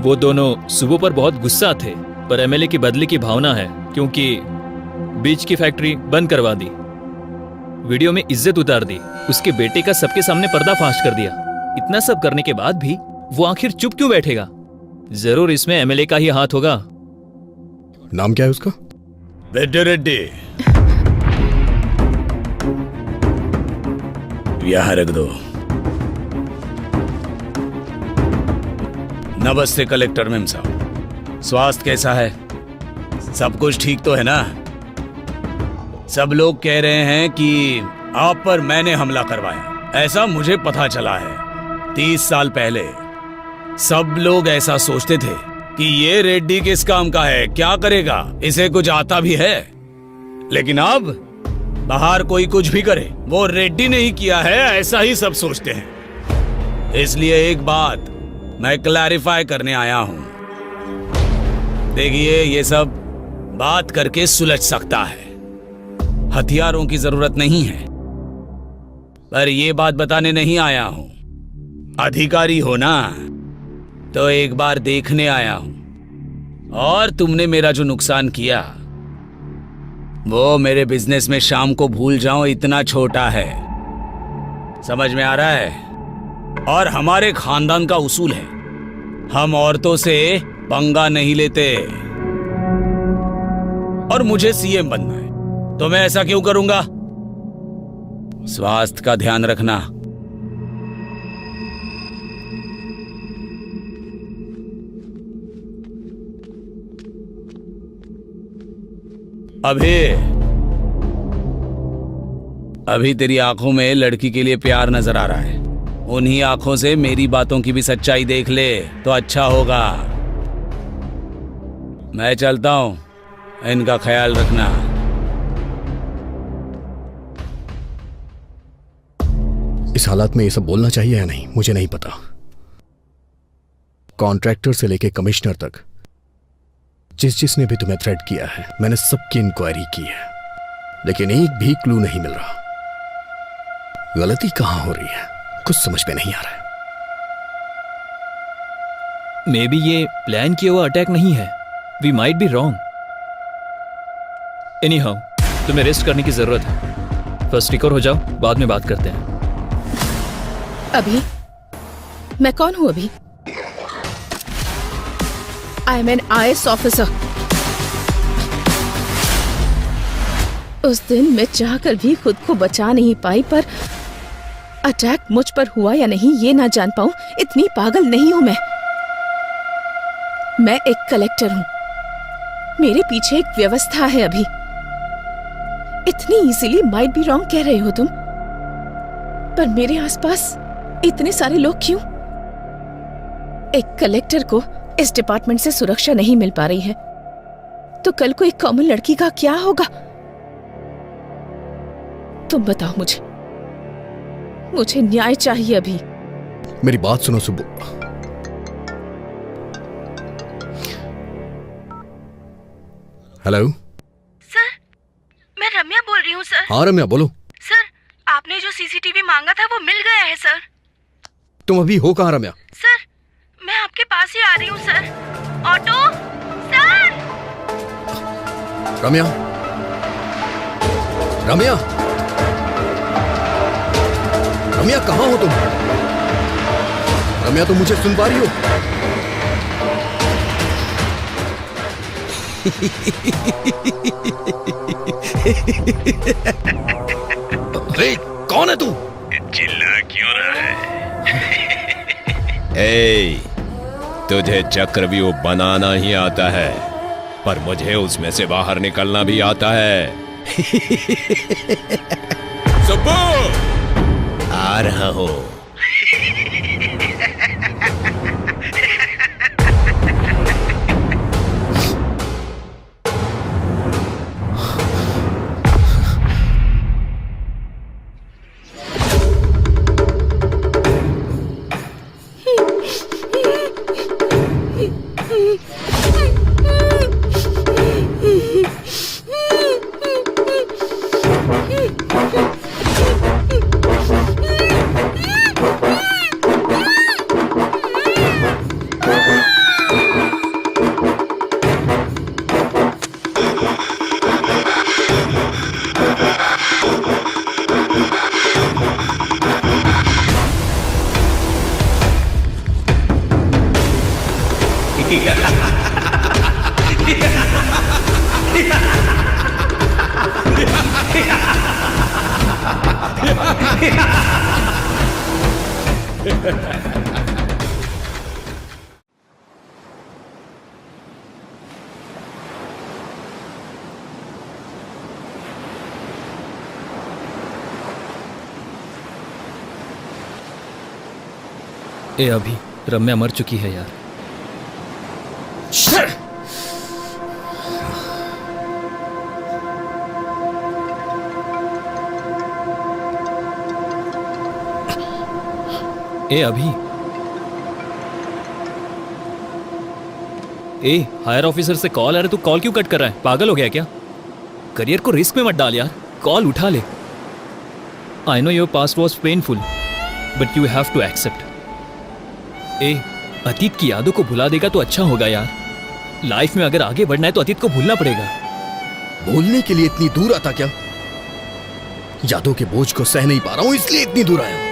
वो दोनों सुबह पर बहुत गुस्सा थे, पर एमएलए की बदले की भावना है, क्योंकि बीज की फैक्ट्री बंद करवा दी, वीडियो में इज्जत उतार दी, उसके बेटे का सबके सामने पर्दाफाश कर दिया। इतना सब करने के बाद भी वो आखिर चुप क्यों बैठेगा? जरूर इसमें एमएलए का ही हाथ होगा। नाम क्या है उसका? रेड्डी रेड्डी। यहाँ रख दो। नमस्ते कलेक्टर मैम साहब, स्वास्थ्य कैसा है? सब कुछ ठीक तो है ना? सब लोग कह रहे हैं कि आप पर मैंने हमला करवाया, ऐसा मुझे पता चला है। 30 साल पहले सब लोग ऐसा सोचते थे कि ये रेड्डी किस काम का है, क्या करेगा, इसे कुछ आता भी है। लेकिन अब बाहर कोई कुछ भी करे, वो रेड्डी ने ही किया है, ऐसा ही सब सोचते हैं। इसलिए एक बात मैं क्लैरिफाई करने आया हूं। देखिए, ये सब बात करके सुलझ सकता है, हथियारों की जरूरत नहीं है। पर ये बात बताने नहीं आया हूं। अधिकारी हो ना, तो एक बार देखने आया हूं। और तुमने मेरा जो नुकसान किया, वो मेरे बिजनेस में शाम को भूल जाऊं इतना छोटा है। समझ में आ रहा है? और हमारे खानदान का उसूल है, हम औरतों से पंगा नहीं लेते। और मुझे सीएम बनना है, तो मैं ऐसा क्यों करूंगा? स्वास्थ्य का ध्यान रखना। अभी तेरी आंखों में लड़की के लिए प्यार नजर आ रहा है। उन्हीं आंखों से मेरी बातों की भी सच्चाई देख ले तो अच्छा होगा। मैं चलता हूं, इनका ख्याल रखना। इस हालात में ये सब बोलना चाहिए या नहीं, मुझे नहीं पता। कॉन्ट्रैक्टर से लेके कमिश्नर तक जिसने भी तुम्हें थ्रेट किया है, मैंने सबकी इंक्वायरी की है, लेकिन एक भी क्लू नहीं मिल रहा। गलती कहां हो रही है, कुछ समझ में नहीं आ रहा है। मे बी ये प्लान किया हुआ अटैक नहीं है। We might be wrong. Anyhow, तुम्हें रेस्ट करने की जरूरत है। फर्स्ट रिकवर हो जाओ, बाद में बात करते हैं। अभी मैं कौन हूं? अभी I am an IAS officer. उस दिन मैं चाहकर भी खुद को बचा नहीं पाई, पर अटैक मुझ पर हुआ या नहीं ये ना जान पाऊं, इतनी पागल नहीं हूं मैं। मैं एक कलेक्टर हूं, मेरे पीछे एक व्यवस्था है। अभी इतनी इजीली माइट बी रॉन्ग कह रहे हो तुम, पर मेरे आसपास इतने सारे लोग क्यों? एक कलेक्टर को इस डिपार्टमेंट से सुरक्षा नहीं मिल पा रही है, तो कल को एक कॉमन लड़की का क्या होगा? तुम बताओ मुझे न्याय चाहिए। अभी मेरी बात सुनो सुबह। हेलो सर, मैं रम्या बोल रही हूँ सर। हाँ रम्या, बोलो। सर, आपने जो सीसीटीवी मांगा था वो मिल गया है सर। तुम अभी हो कहाँ रम्या? सर, मैं आपके पास ही आ रही हूँ sir. Auto sir. Ramya, Ramya, Ramya कहाँ हो तुम? रम्या, तुम मुझे सुन पा रही हो? अरे कौन है तू? चिल्ला क्यों रहा है? ए, तुझे चक्रव्यूह बनाना ही आता है, पर मुझे उसमें से बाहर निकलना भी आता है। सुब्बू, आ रहा हूं। ए अभी रम्या मर चुकी है यार। ए अभी, ए हायर ऑफिसर से कॉल आ रहा है, तू कॉल क्यों कट कर रहा है? पागल हो गया क्या? करियर को रिस्क में मत डाल यार, कॉल उठा ले। I know your past was painful but you have to accept. ए अतीत की यादों को भुला देगा तो अच्छा होगा यार। लाइफ में अगर आगे बढ़ना है तो अतीत को भूलना पड़ेगा। बोलने के लिए इतनी दूर आता क्या? यादों के बोझ को सह नहीं पा रहा हूं इसलिए इतनी दूर आया हूं।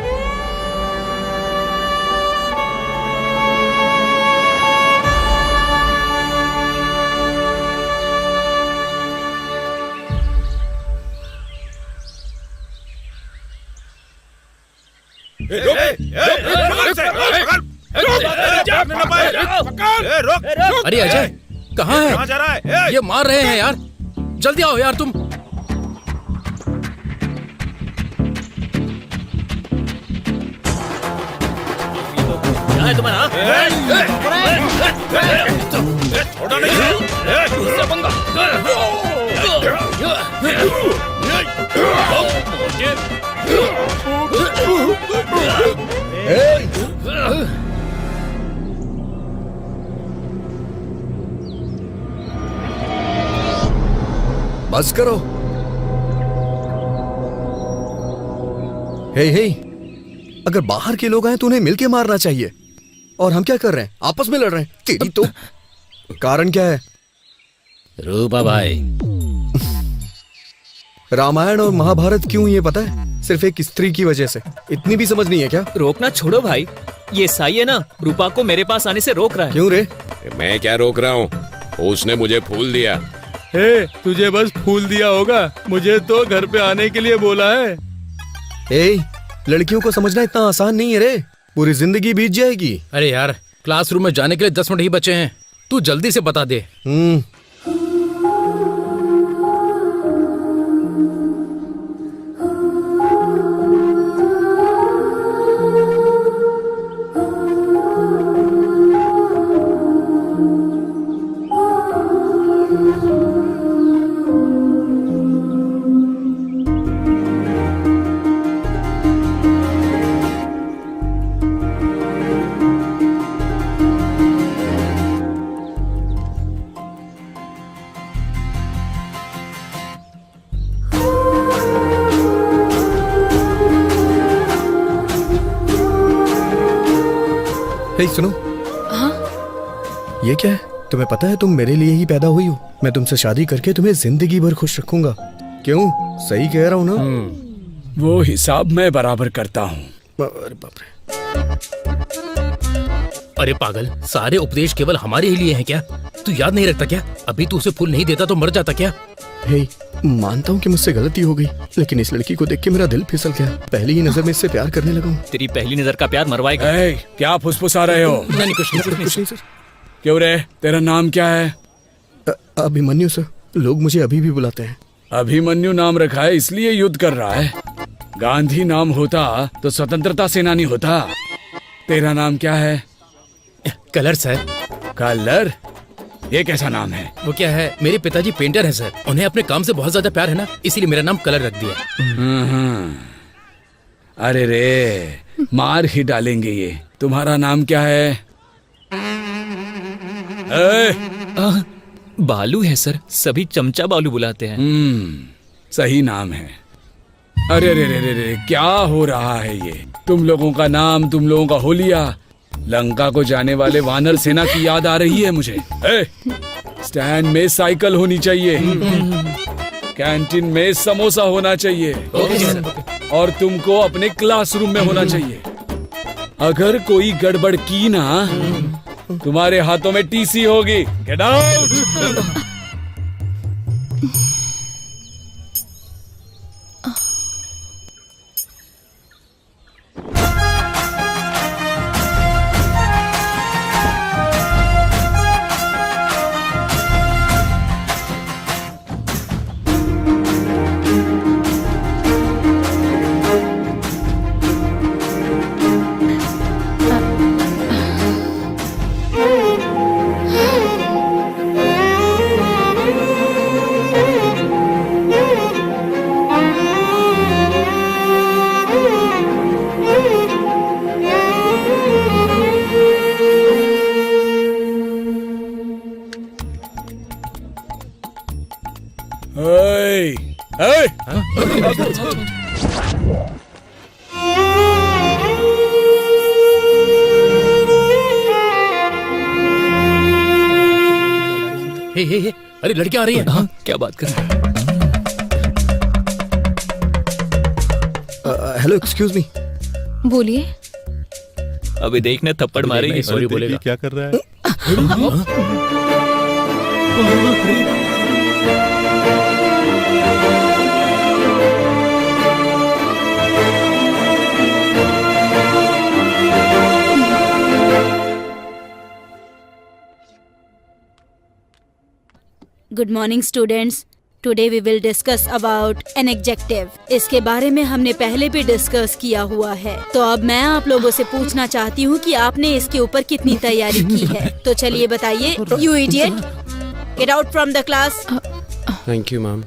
अरे अजय कहाँ है? कहाँ जा रहा है? ये मार रहे हैं यार, जल्दी आओ यार तुम। क्या है तुम्हारा? छोड़ो नहीं। इससे पंगा। बस करो। हे हे, अगर बाहर के लोग आए तो उन्हें मिलके मारना चाहिए। और हम क्या कर रहे हैं? आपस में लड़ रहे हैं। तेरी तो कारण क्या है? रूपा भाई, रामायण और महाभारत क्यों ये पता है? सिर्फ एक स्त्री की वजह से। इतनी भी समझ नहीं है क्या? रोकना छोड़ो भाई, ये साई है ना, रूपा को मेरे पास आने से रोक रहा है। क्यों रे? मैं क्या रोक रहा हूँ, उसने मुझे फूल दिया। हे, तुझे बस फूल दिया होगा, मुझे तो घर पे आने के लिए बोला है। ए, लड़कियों को समझना इतना आसान नहीं है रे, पूरी जिंदगी बीत जाएगी। अरे यार क्लासरूम में जाने के लिए 10 मिनट ही बचे हैं, तू जल्दी से बता दे। हे सुनो। हाँ? ये क्या है? तुम्हें पता है तुम मेरे लिए ही पैदा हुई हो। मैं तुमसे शादी करके तुम्हें जिंदगी भर खुश रखूंगा। क्यों? सही कह रहा हूँ ना? वो हिसाब मैं बराबर करता हूँ। अरे बाप रे। अरे पागल, सारे उपदेश केवल हमारे ही लिए हैं क्या? तू याद नहीं रखता क्या? अभी तू उसे फूल नहीं देता तो मर जाता क्या? हे, मानता हूँ कि मुझसे गलती हो गई, लेकिन इस लड़की को देख के मेरा दिल फिसल गया। पहली ही नजर में इससे प्यार करने लगा हूँ। तेरी पहली नजर का प्यार मरवाएगा। क्या फुसफुसा रहे हो? नहीं कुछ नहीं सर। क्यों रे, तेरा नाम क्या है? अभिमन्यु सर, लोग मुझे अभी भी बुलाते हैं। अभिमन्यु नाम रखा है इसलिए युद्ध कर रहा है। गांधी नाम होता तो स्वतंत्रता सेनानी होता। तेरा नाम क्या है? Colour sir. कलर? ये कैसा नाम है? वो क्या है, मेरे पिताजी पेंटर हैं सर, उन्हें अपने काम से बहुत ज्यादा प्यार है ना, इसीलिए मेरा नाम कलर रख दिया। अरे रे, मार ही डालेंगे ये। तुम्हारा नाम क्या है? बालू है सर, सभी चमचा बालू बुलाते हैं। सही नाम है। अरे रे रे रे रे, क्या हो रहा है ये? तुम लोगों का नाम, तुम लोगों का होलिया, लंका को जाने वाले वानर सेना की याद आ रही है मुझे। स्टैंड में साइकिल होनी चाहिए, कैंटीन में समोसा होना चाहिए, और तुमको अपने क्लासरूम में होना चाहिए। अगर कोई गड़बड़ की ना तुम्हारे हाथों में टीसी होगी। Get out. हे, अरे लड़कियां आ रही हैं। हाँ, क्या बात कर रहे हैं? Hello, excuse me. बोलिए। अभी देखना थप्पड़ मारेगी। सॉरी बोलेगा। क्या कर रहा है? Good morning students. Today we will discuss about an adjective. इसके बारे में हमने पहले भी डिस्कस किया हुआ है, तो अब मैं आप लोगों से पूछना चाहती हूँ कि आपने इसके ऊपर कितनी तैयारी की है। तो चलिए बताइए। You idiot, get out from the class. Thank you ma'am.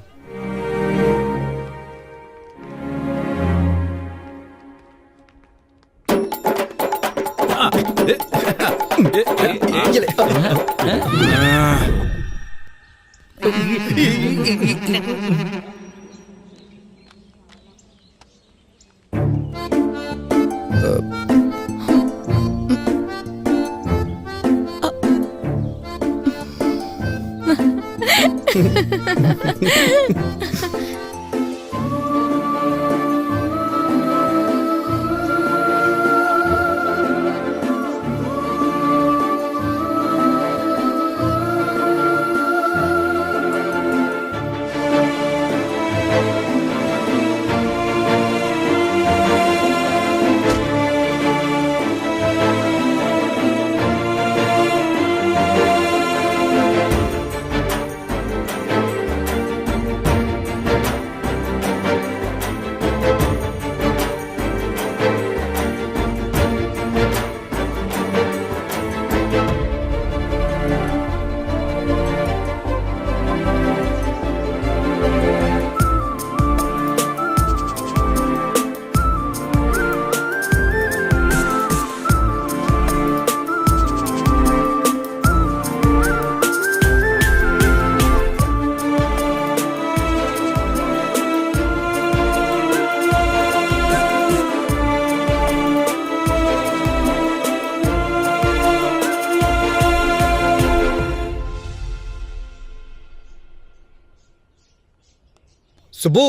Subbu.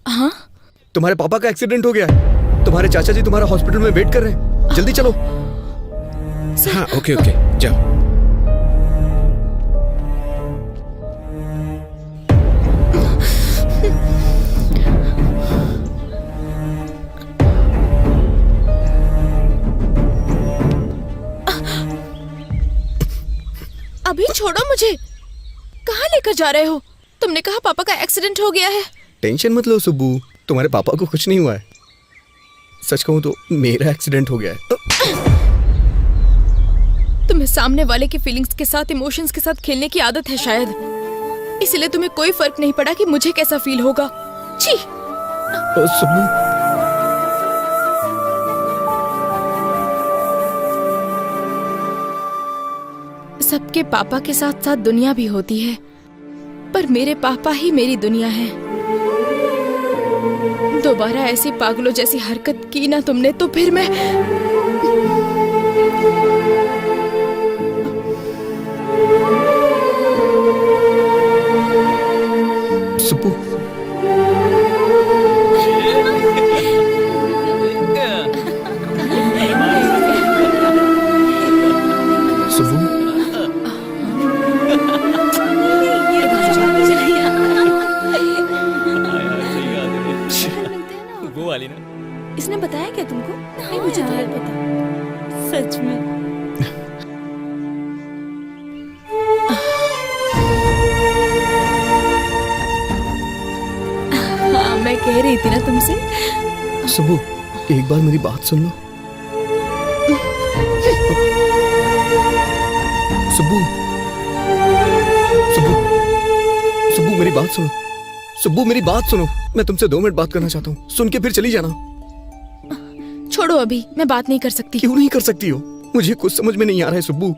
हाँ? तुम्हारे पापा का एक्सीडेंट हो गया है। तुम्हारे चाचा जी तुम्हारा हॉस्पिटल में वेट कर रहे हैं। जल्दी चलो। हाँ, ओके ओके, जाओ। अभी छोड़ो मुझे। कहाँ लेकर जा रहे हो? तुमने कहा पापा का एक्सीडेंट हो गया है। टेंशन मत लो सुब्बू, तुम्हारे पापा को कुछ नहीं हुआ है। सच कहूं तो मेरा एक्सीडेंट हो गया है। तुम्हें सामने वाले के फीलिंग्स के साथ, इमोशंस के साथ खेलने की आदत है शायद, इसलिए तुम्हें कोई फर्क नहीं पड़ा कि मुझे कैसा फील होगा। छी। सुब्बू। सबके पापा के साथ साथ दुनिया भी होती है, पर मेरे पापा ही मेरी दुनिया है। दोबारा ऐसी पागलों जैसी हरकत की ना तुमने तो फिर मैं सुब्बू। कह रही थी ना तुमसे। सुबु, एक बार मेरी बात सुन लो। सुबु, सुबु, सुबु मेरी बात सुनो। सुबु मेरी बात सुनो, मैं तुमसे 2 मिनट बात करना चाहता हूँ, सुन के फिर चली जाना। छोड़ो, अभी मैं बात नहीं कर सकती। क्यों नहीं कर सकती हो? मुझे कुछ समझ में नहीं आ रहा है सुब्बू।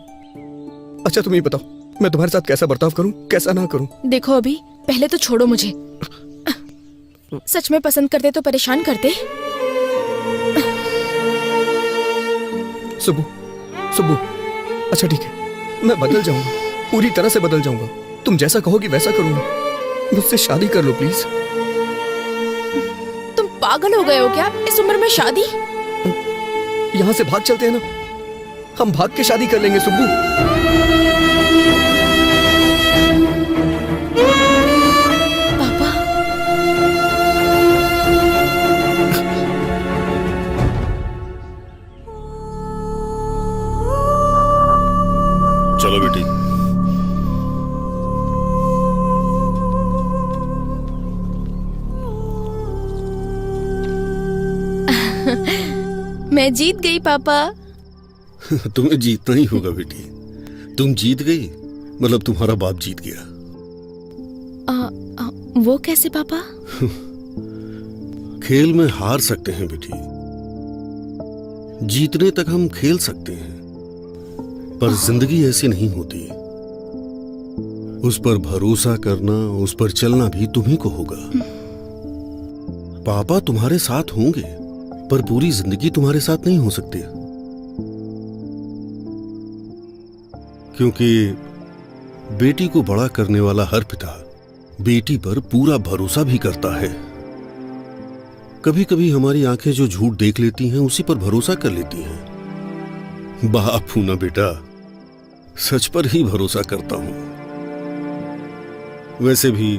अच्छा तुम ये बताओ, मैं तुम्हारे साथ कैसा बर्ताव करूं, कैसा ना करूं? देखो अभी, पहले तो छोड़ो मुझे। सच में पसंद करते तो परेशान करते। सुब्बू, सुब्बू, अच्छा ठीक है, मैं बदल जाऊंगा, पूरी तरह से बदल जाऊंगा। तुम जैसा कहोगी वैसा करूंगा। मुझसे शादी कर लो प्लीज। तुम पागल हो गए हो क्या? इस उम्र में शादी? यहाँ से भाग चलते हैं ना, हम भाग के शादी कर लेंगे सुब्बू। पापा, चलो बेटी। मैं जीत गई पापा। तुम्हें जीतना ही होगा बेटी। तुम जीत गई मतलब तुम्हारा बाप जीत गया। वो कैसे पापा? खेल में हार सकते हैं बेटी, जीतने तक हम खेल सकते हैं, पर जिंदगी ऐसी नहीं होती। उस पर भरोसा करना, उस पर चलना भी तुम्ही को होगा। पापा तुम्हारे साथ होंगे, पर पूरी जिंदगी तुम्हारे साथ नहीं हो सकती, क्योंकि बेटी को बड़ा करने वाला हर पिता बेटी पर पूरा भरोसा भी करता है। कभी कभी हमारी आंखें जो झूठ देख लेती हैं उसी पर भरोसा कर लेती हैं। बाप हूं ना बेटा, सच पर ही भरोसा करता हूं। वैसे भी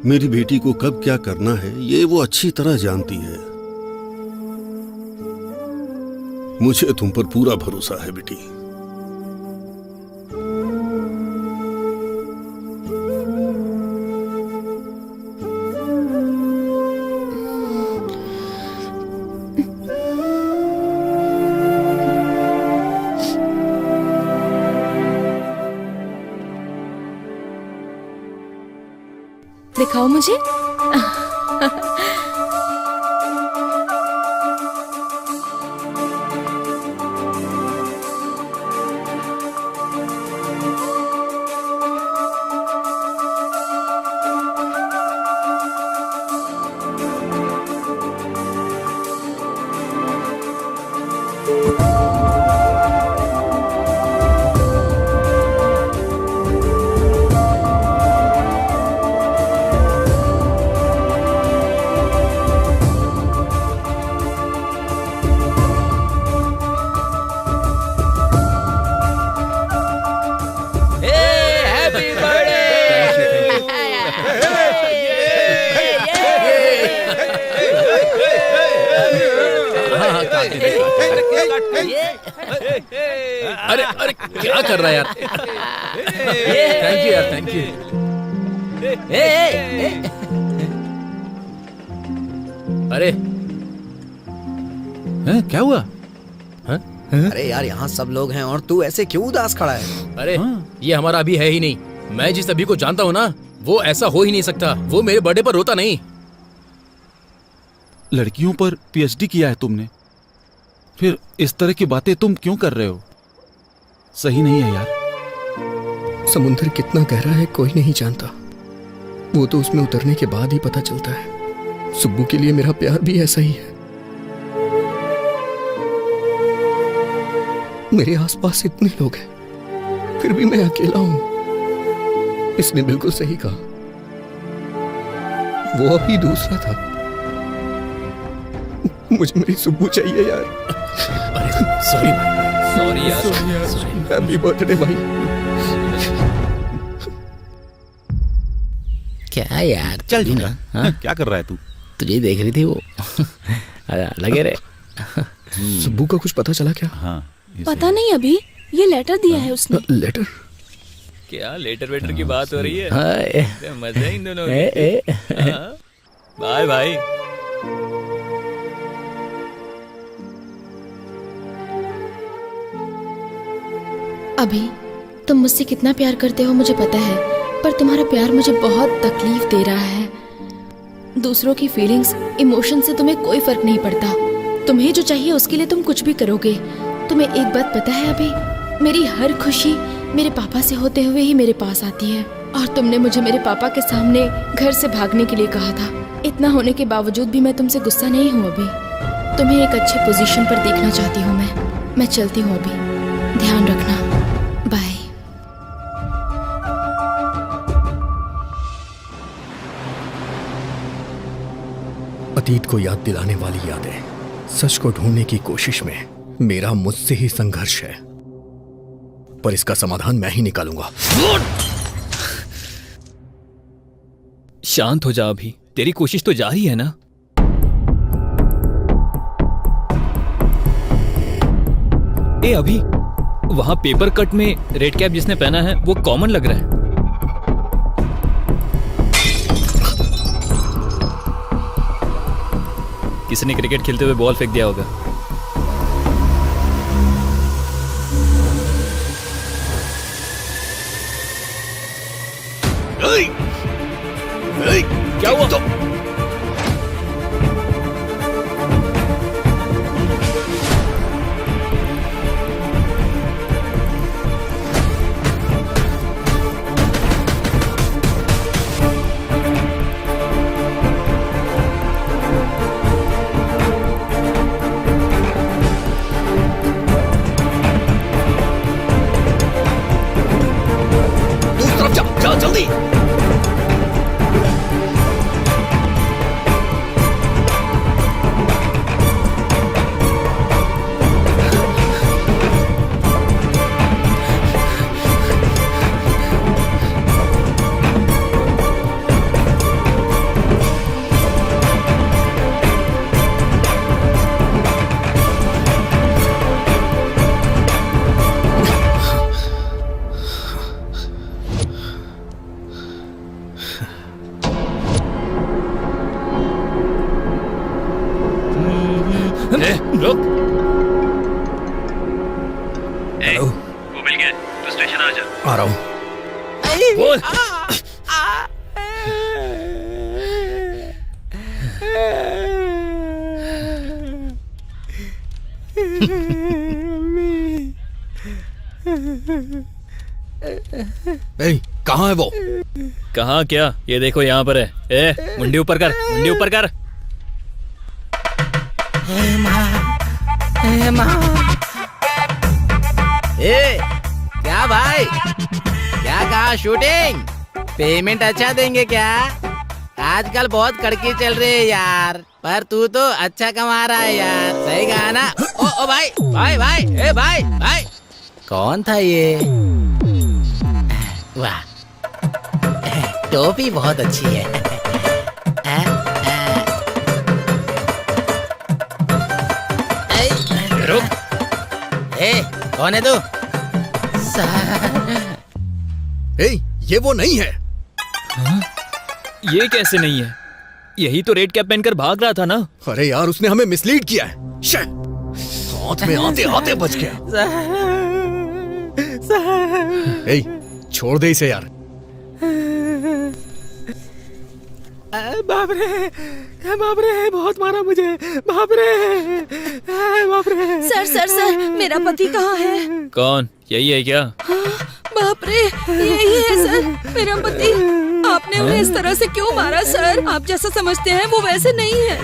मेरी बेटी को कब क्या करना है ये वो अच्छी तरह जानती है। मुझे तुम पर पूरा भरोसा है बेटी। दिखाओ मुझे। अरे अरे क्या कर रहा है यार? थैंक यू यार, थैंक यू। अरे क्या हुआ? अरे यार यहाँ सब लोग हैं और तू ऐसे क्यों उदास खड़ा है? अरे ये हमारा अभी है ही नहीं। मैं जिस अभी को जानता हूँ ना, वो ऐसा हो ही नहीं सकता। वो मेरे बर्थडे पर रोता नहीं। लड़कियों पर पीएचडी किया है तुमने, फिर इस तरह की बातें तुम क्यों कर रहे हो? सही नहीं है यार। समुद्र कितना गहरा है कोई नहीं जानता, वो तो उसमें उतरने के बाद ही पता चलता है। सुब्बू के लिए मेरा प्यार भी ऐसा ही है। मेरे आसपास इतने लोग हैं, फिर भी मैं अकेला हूं। इसने बिल्कुल सही कहा, वो अभी दूसरा था। मुझे मेरी सुब्बू चाहिए यार। सॉरी भाई, सॉरी यार। हैप्पी बर्थडे भाई। क्या यार, चल दूंगा। क्या कर रहा है तू? तुझे देख रही थी वो। लगे रे। सुब्बू का कुछ पता चला क्या? हाँ, पता नहीं, अभी ये लेटर दिया है उसने। लेटर? क्या लेटर वेटर की बात हो रही है? मजा इन दोनों बाय भाई। अभी तुम मुझसे कितना प्यार करते हो मुझे पता है, पर तुम्हारा प्यार मुझे बहुत तकलीफ दे रहा है। दूसरों की फीलिंग्स, इमोशन से तुम्हें कोई फर्क नहीं पड़ता। तुम्हें जो चाहिए उसके लिए तुम कुछ भी करोगे। तुम्हें एक बात पता है अभी, मेरी हर खुशी मेरे पापा से होते हुए ही मेरे पास आती है। और तुमने मुझे मेरे पापा के सामने घर से भागने के लिए कहा था। इतना होने के बावजूद भी मैं तुमसे गुस्सा नहीं हूँ अभी। तुम्हें एक अच्छे पोजीशन पर देखना चाहती हूँ मैं चलती हूँ अभी, ध्यान रखना, बाय। अतीत को याद दिलाने वाली यादें, सच को ढूंढने की कोशिश में मेरा मुझसे ही संघर्ष है, पर इसका समाधान मैं ही निकालूंगा। शांत हो जा अभी, तेरी कोशिश तो जारी है ना। ए अभी, वहां पेपर कट में रेड कैप जिसने पहना है वो कॉमन लग रहा है। किसी ने क्रिकेट खेलते हुए बॉल फेंक दिया होगा। क्या हुआ? दूसरी तरफ जा जल्दी। रुक। वो मिल गया, तू स्टेशन आ जा। आ रहा हूँ। बोल। कहाँ है वो? कहाँ क्या? ये देखो यहाँ पर है। ए, मुंडी ऊपर कर, मुंडी ऊपर कर। ए, क्या भाई, क्या कहा शूटिंग? पेमेंट अच्छा देंगे क्या? आजकल बहुत कड़की चल रही है यार, पर तू तो अच्छा कमा रहा है यार। सही कहा ना? ओ भाई भाई भाई, ए भाई भाई, कौन था ये? वाह, टोपी बहुत अच्छी है। रुक। ए, कौन है तू? ए, ये वो नहीं है। हाँ? ये कैसे नहीं है? यही तो रेड कैप पहनकर भाग रहा था ना। अरे यार, उसने हमें मिसलीड किया है। हाथ में आते आते बच गया। ए, छोड़ दे इसे यार। बाप रे, बहुत मारा मुझे। बाप रे। सर, मेरा पति कहाँ है? कौन? यही है क्या? बाप रे, यही है सर, मेरा पति। आपने उन्हें इस तरह से क्यों मारा सर? आप जैसा समझते हैं वो वैसे नहीं है।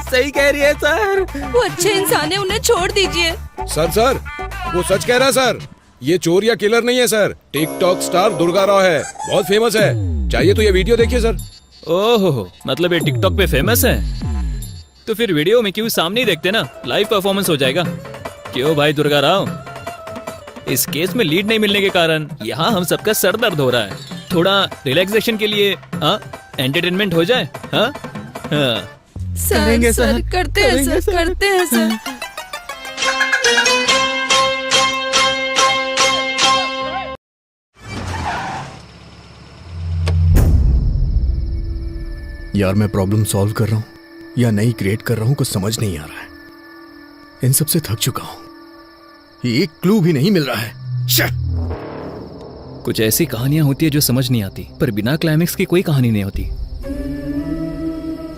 सही कह रही है सर। वो अच्छे इंसान है, उन्हें छोड़ दीजिए। सर, वो सच कह रहा है सर। ये चोर या किलर नहीं है sir, TikTok star Durga Rao है, बहुत फेमस है। चाहिए तो ये वीडियो देखिए सर। ओहो, मतलब ये टिकटॉक पे फेमस है? तो फिर वीडियो में क्यों सामने ही देखते ना, लाइव परफॉर्मेंस हो जाएगा। क्यों भाई दुर्गा राव, इस केस में लीड नहीं मिलने के कारण यहाँ हम सबका सर दर्द हो रहा है। थोड़ा रिलैक्सेशन के लिए एंटरटेनमेंट हो जाए। सर, करते हैं सर। यार मैं प्रॉब्लम सॉल्व कर रहा हूँ या नई क्रिएट कर रहा हूँ कुछ समझ नहीं आ रहा है। इन सब से थक चुका हूँ। एक क्लू भी नहीं मिल रहा है। कुछ ऐसी कहानियां होती है जो समझ नहीं आती, पर बिना क्लाइमेक्स की कोई कहानी नहीं होती।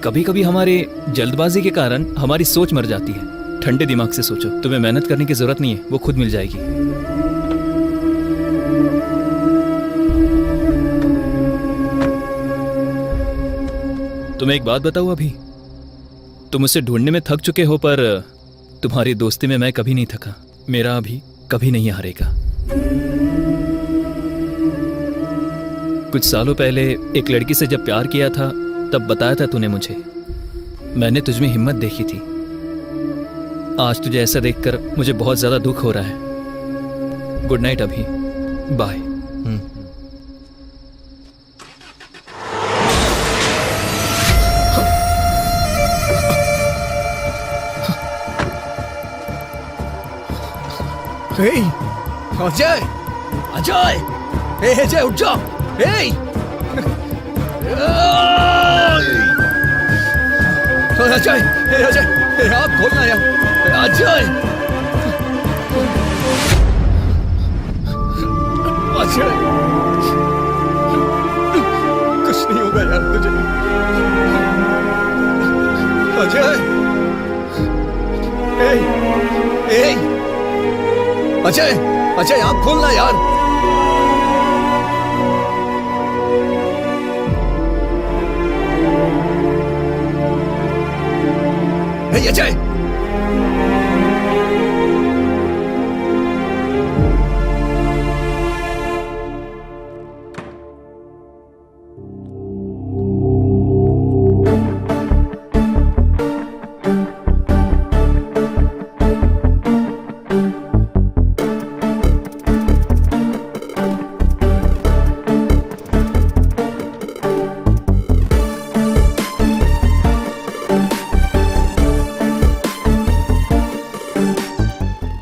कभी कभी हमारे जल्दबाजी के कारण हमारी सोच मर जाती है। ठंडे दिमाग से सोचो, तुम्हें मेहनत करने की जरूरत नहीं है, वो खुद मिल जाएगी। तुम्हें एक बात बताऊं, अभी तुम उसे ढूंढने में थक चुके हो, पर तुम्हारी दोस्ती में मैं कभी नहीं थका। मेरा अभी कभी नहीं हारेगा। कुछ सालों पहले एक लड़की से जब प्यार किया था तब बताया था तूने मुझे। मैंने तुझमें हिम्मत देखी थी। आज तुझे ऐसा देखकर मुझे बहुत ज्यादा दुख हो रहा है। गुड नाइट अभी, बाय। अजय, अजय, अजय उठ जाओ। अजय, अजय, आप खोलना यार। अजय, अजय, कुछ नहीं होगा यार तुझे। अजय, अजय, अजय, आप खोलना यार। अजय,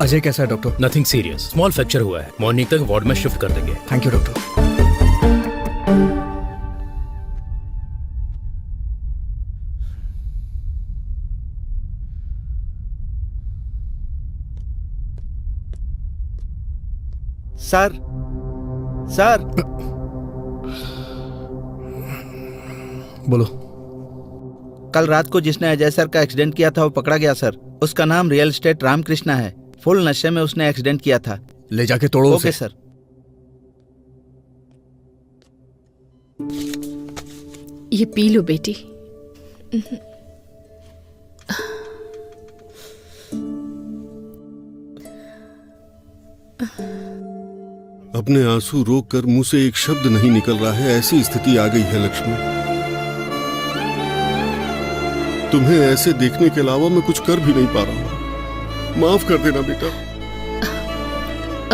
अजय कैसा है doctor? Nothing serious, small fracture हुआ है। मॉर्निंग तक वार्ड में शिफ्ट कर देंगे। Thank you doctor. Sir, sir, बोलो। कल रात को जिसने अजय सर का एक्सीडेंट किया था वो पकड़ा गया सर। उसका नाम रियल एस्टेट रामकृष्णा है। फुल नशे में उसने एक्सीडेंट किया था। ले जाके तोड़ो उसे। Okay sir. ये पी लो बेटी। अपने आंसू रोक कर मुंह से एक शब्द नहीं निकल रहा है, ऐसी स्थिति आ गई है लक्ष्मी। तुम्हें ऐसे देखने के अलावा मैं कुछ कर भी नहीं पा रहा हूं। माफ कर देना बेटा।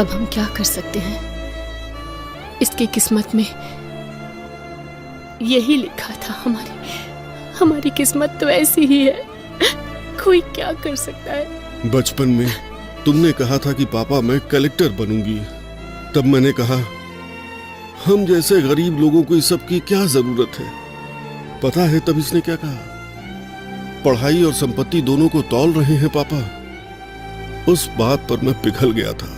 अब हम क्या कर सकते हैं? इसकी किस्मत में यही लिखा था। हमारी किस्मत तो ऐसी ही है। कोई क्या कर सकता है? बचपन में तुमने कहा था कि पापा मैं कलेक्टर बनूंगी। तब मैंने कहा हम जैसे गरीब लोगों को इस सब की क्या जरूरत है। पता है तब इसने क्या कहा? पढ़ाई और संपत्ति दोनों को तौल रहे हैं पापा। उस बात पर मैं पिघल गया था।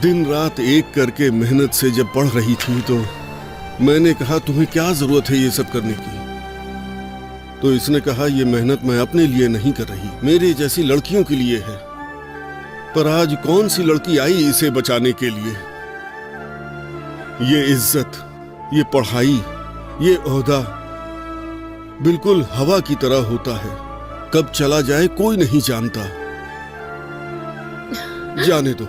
दिन रात एक करके मेहनत से जब पढ़ रही थी तो मैंने कहा तुम्हें क्या जरूरत है ये सब करने की। तो इसने कहा ये मेहनत मैं अपने लिए नहीं कर रही, मेरे जैसी लड़कियों के लिए है। पर आज कौन सी लड़की आई इसे बचाने के लिए? ये इज्जत, ये पढ़ाई, ये ओहदा बिल्कुल हवा की तरह होता है। कब चला जाए कोई नहीं जानता। जाने दो,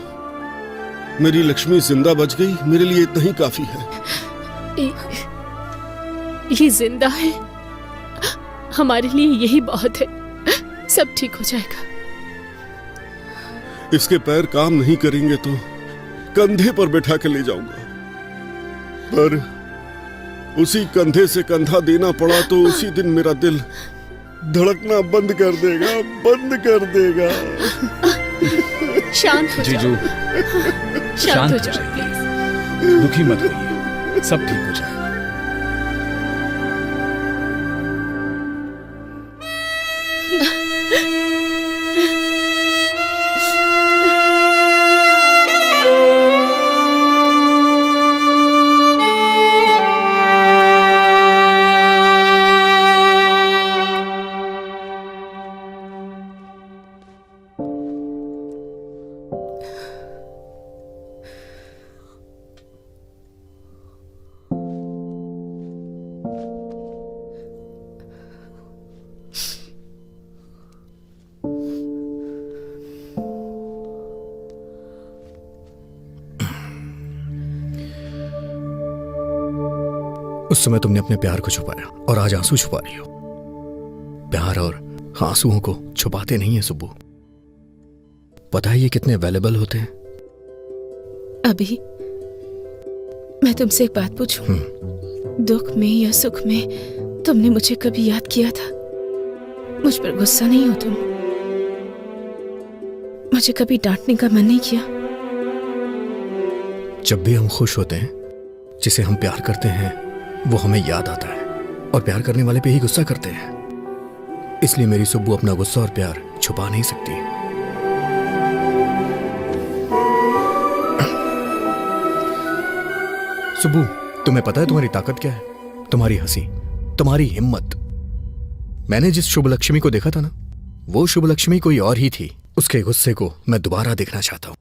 मेरी लक्ष्मी जिंदा बच गई, मेरे लिए इतना ही काफी है। ये जिंदा है, हमारे लिए यही बहुत है। सब ठीक हो जाएगा। इसके पैर काम नहीं करेंगे तो कंधे पर बैठा के ले जाऊंगा। पर उसी कंधे से कंधा देना पड़ा तो उसी दिन मेरा दिल धड़कना बंद कर देगा, बंद कर देगा। शांत हो जीजू, शांत हो जाओ प्लीज। दुखी मत होइए, सब ठीक हो जाएगा। उस समय तुमने अपने प्यार को छुपाया और आज आंसू छुपा रही हो। प्यार और आंसुओं को छुपाते नहीं है सुब्बू। पता है ये कितने वैल्यूएबल होते हैं? अभी मैं तुमसे एक बात पूछूं? दुख में या सुख में तुमने मुझे कभी याद किया था? मुझ पर गुस्सा नहीं हो तुम? मुझे कभी डांटने का मन नहीं किया? जब भी हम खुश होते हैं, जिसे हम प्यार करते हैं वो हमें याद आता है, और प्यार करने वाले पे ही गुस्सा करते हैं। इसलिए मेरी सुब्बू अपना गुस्सा और प्यार छुपा नहीं सकती। सुब्बू, तुम्हें पता है तुम्हारी ताकत क्या है? तुम्हारी हंसी, तुम्हारी हिम्मत। मैंने जिस शुभ लक्ष्मी को देखा था ना, वो शुभ लक्ष्मी कोई और ही थी। उसके गुस्से को मैं दोबारा देखना चाहता हूं।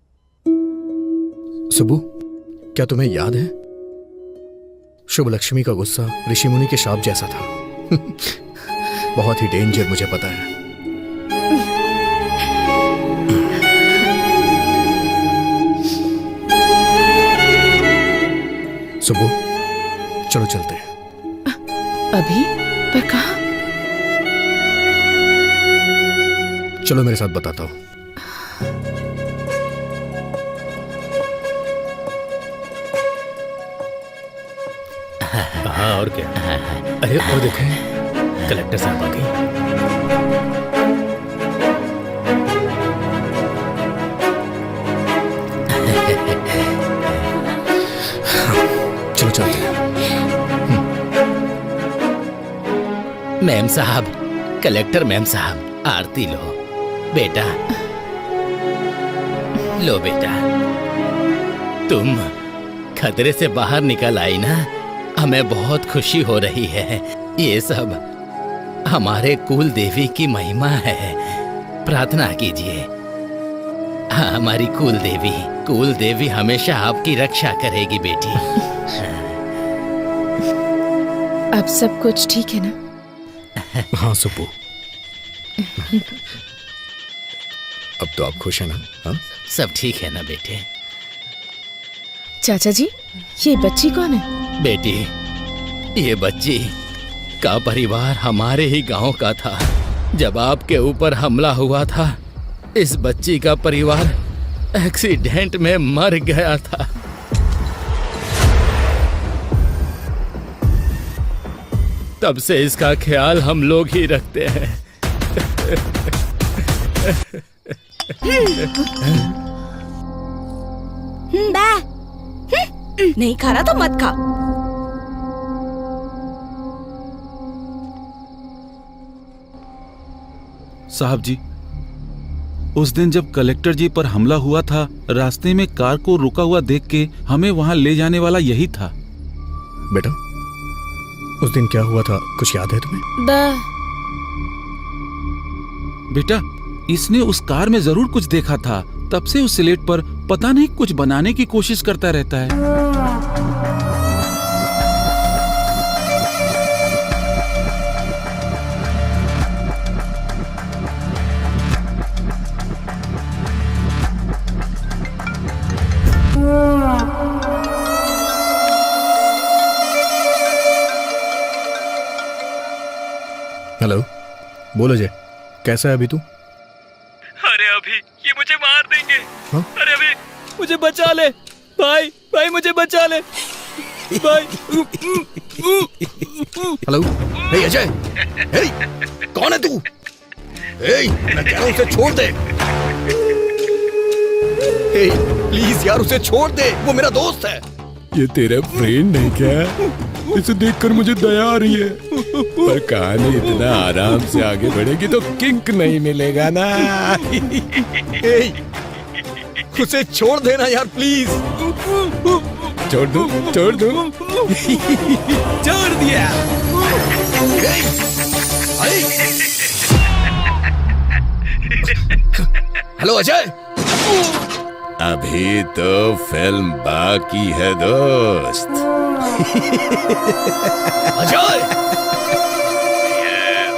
सुब्बू, क्या तुम्हें याद है शुभ लक्ष्मी का गुस्सा ऋषि मुनि के शाप जैसा था? बहुत ही डेंजर, मुझे पता है। सुब्बू, चलो चलते हैं। अभी? पर कहाँ? चलो मेरे साथ बताता हूं। हाँ, और क्या? अरे और देखो, कलेक्टर साहब आ गई। चलो चलते हैं। मैम साहब, कलेक्टर मैम साहब, आरती लो। बेटा, लो बेटा। तुम खतरे से बाहर निकल आई ना, हमें बहुत खुशी हो रही है। ये सब हमारे कुल देवी की महिमा है। प्रार्थना कीजिए। हाँ, हमारी कुल देवी हमेशा आपकी रक्षा करेगी बेटी। अब सब कुछ ठीक है ना? हाँ सुब्बू, अब तो आप खुश हैं ना? हाँ? सब ठीक है ना बेटे? चाचा जी, ये बच्ची कौन है? बेटी, ये बच्ची का परिवार हमारे ही गांव का था। जब आपके ऊपर हमला हुआ था, इस बच्ची का परिवार एक्सीडेंट में मर गया था। तब से इसका ख्याल हम लोग ही रखते हैं। नहीं खा रहा तो मत खा। साहब जी, उस दिन जब कलेक्टर जी पर हमला हुआ था, रास्ते में कार को रुका हुआ देख के हमें वहां ले जाने वाला यही था। बेटा, उस दिन क्या हुआ था, कुछ याद है तुम्हें? बेटा, इसने उस कार में जरूर कुछ देखा था। तब से उस स्लेट पर पता नहीं कुछ बनाने की कोशिश करता रहता है। हेलो, बोलो जय, कैसा है अभी तू? अरे अभी ये मुझे मार देंगे। हाँ? अरे अभी मुझे बचा ले भाई, भाई मुझे बचा ले भाई। हेलो, हे अजय, हे, कौन है तू? हे, मैं कह रहा हूं उसे छोड़ दे। हे, प्लीज यार उसे छोड़ दे, वो मेरा दोस्त है। ये तेरा फ्रेंड है क्या? इसे देखकर मुझे दया आ रही है, पर कहानी इतना आराम से आगे बढ़ेगी तो किंक नहीं मिलेगा ना। उसे छोड़ देना यार प्लीज। छोड़ दूं? छोड़ दूं? छोड़ दिया। हेलो अजय। अभी तो फिल्म बाकी है दोस्त। अजय,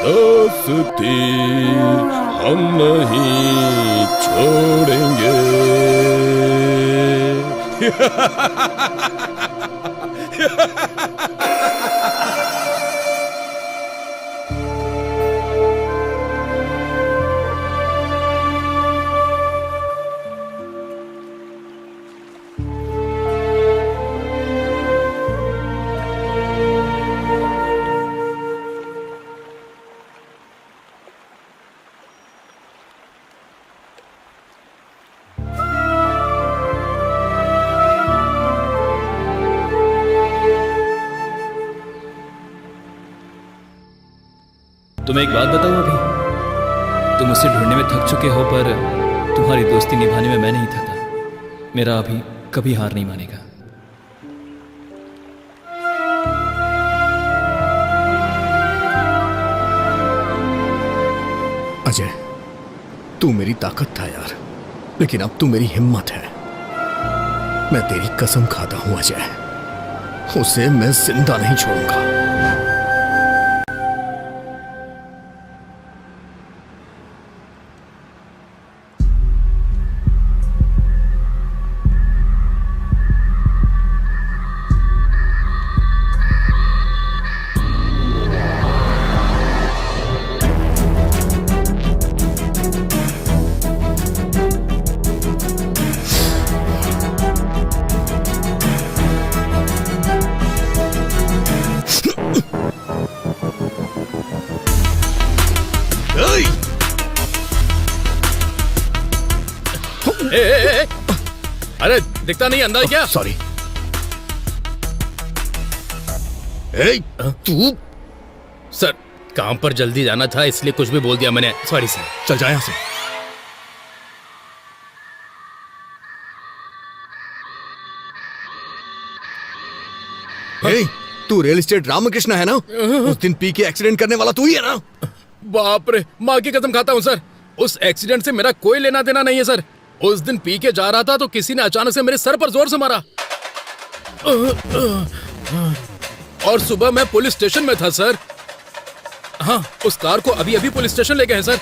दोस्ती हम नहीं छोड़ेंगे। तुम्हें एक बात बताऊं अभी, तुम मुझसे ढूंढने में थक चुके हो, पर तुम्हारी दोस्ती निभाने में मैं नहीं थका। मेरा अभी कभी हार नहीं मानेगा। अजय, तू मेरी ताकत था यार, लेकिन अब तू मेरी हिम्मत है। मैं तेरी कसम खाता हूं अजय, उसे मैं जिंदा नहीं छोड़ूंगा। अरे दिखता नहीं अंदर क्या? सॉरी। तू सर, काम पर जल्दी जाना था इसलिए कुछ भी बोल दिया मैंने। Sorry sir. चल जा यहां से। तू रियल एस्टेट रामकृष्ण है ना? उस दिन पी के एक्सीडेंट करने वाला तू ही है ना? बाप रे, माँ की कसम खाता हूँ सर, उस एक्सीडेंट से मेरा कोई लेना देना नहीं है सर। उस दिन पी के जा रहा था तो किसी ने अचानक से मेरे सर पर जोर से मारा और सुबह मैं पुलिस स्टेशन में था सर। हाँ, उस कार को अभी अभी पुलिस स्टेशन ले गए हैं सर।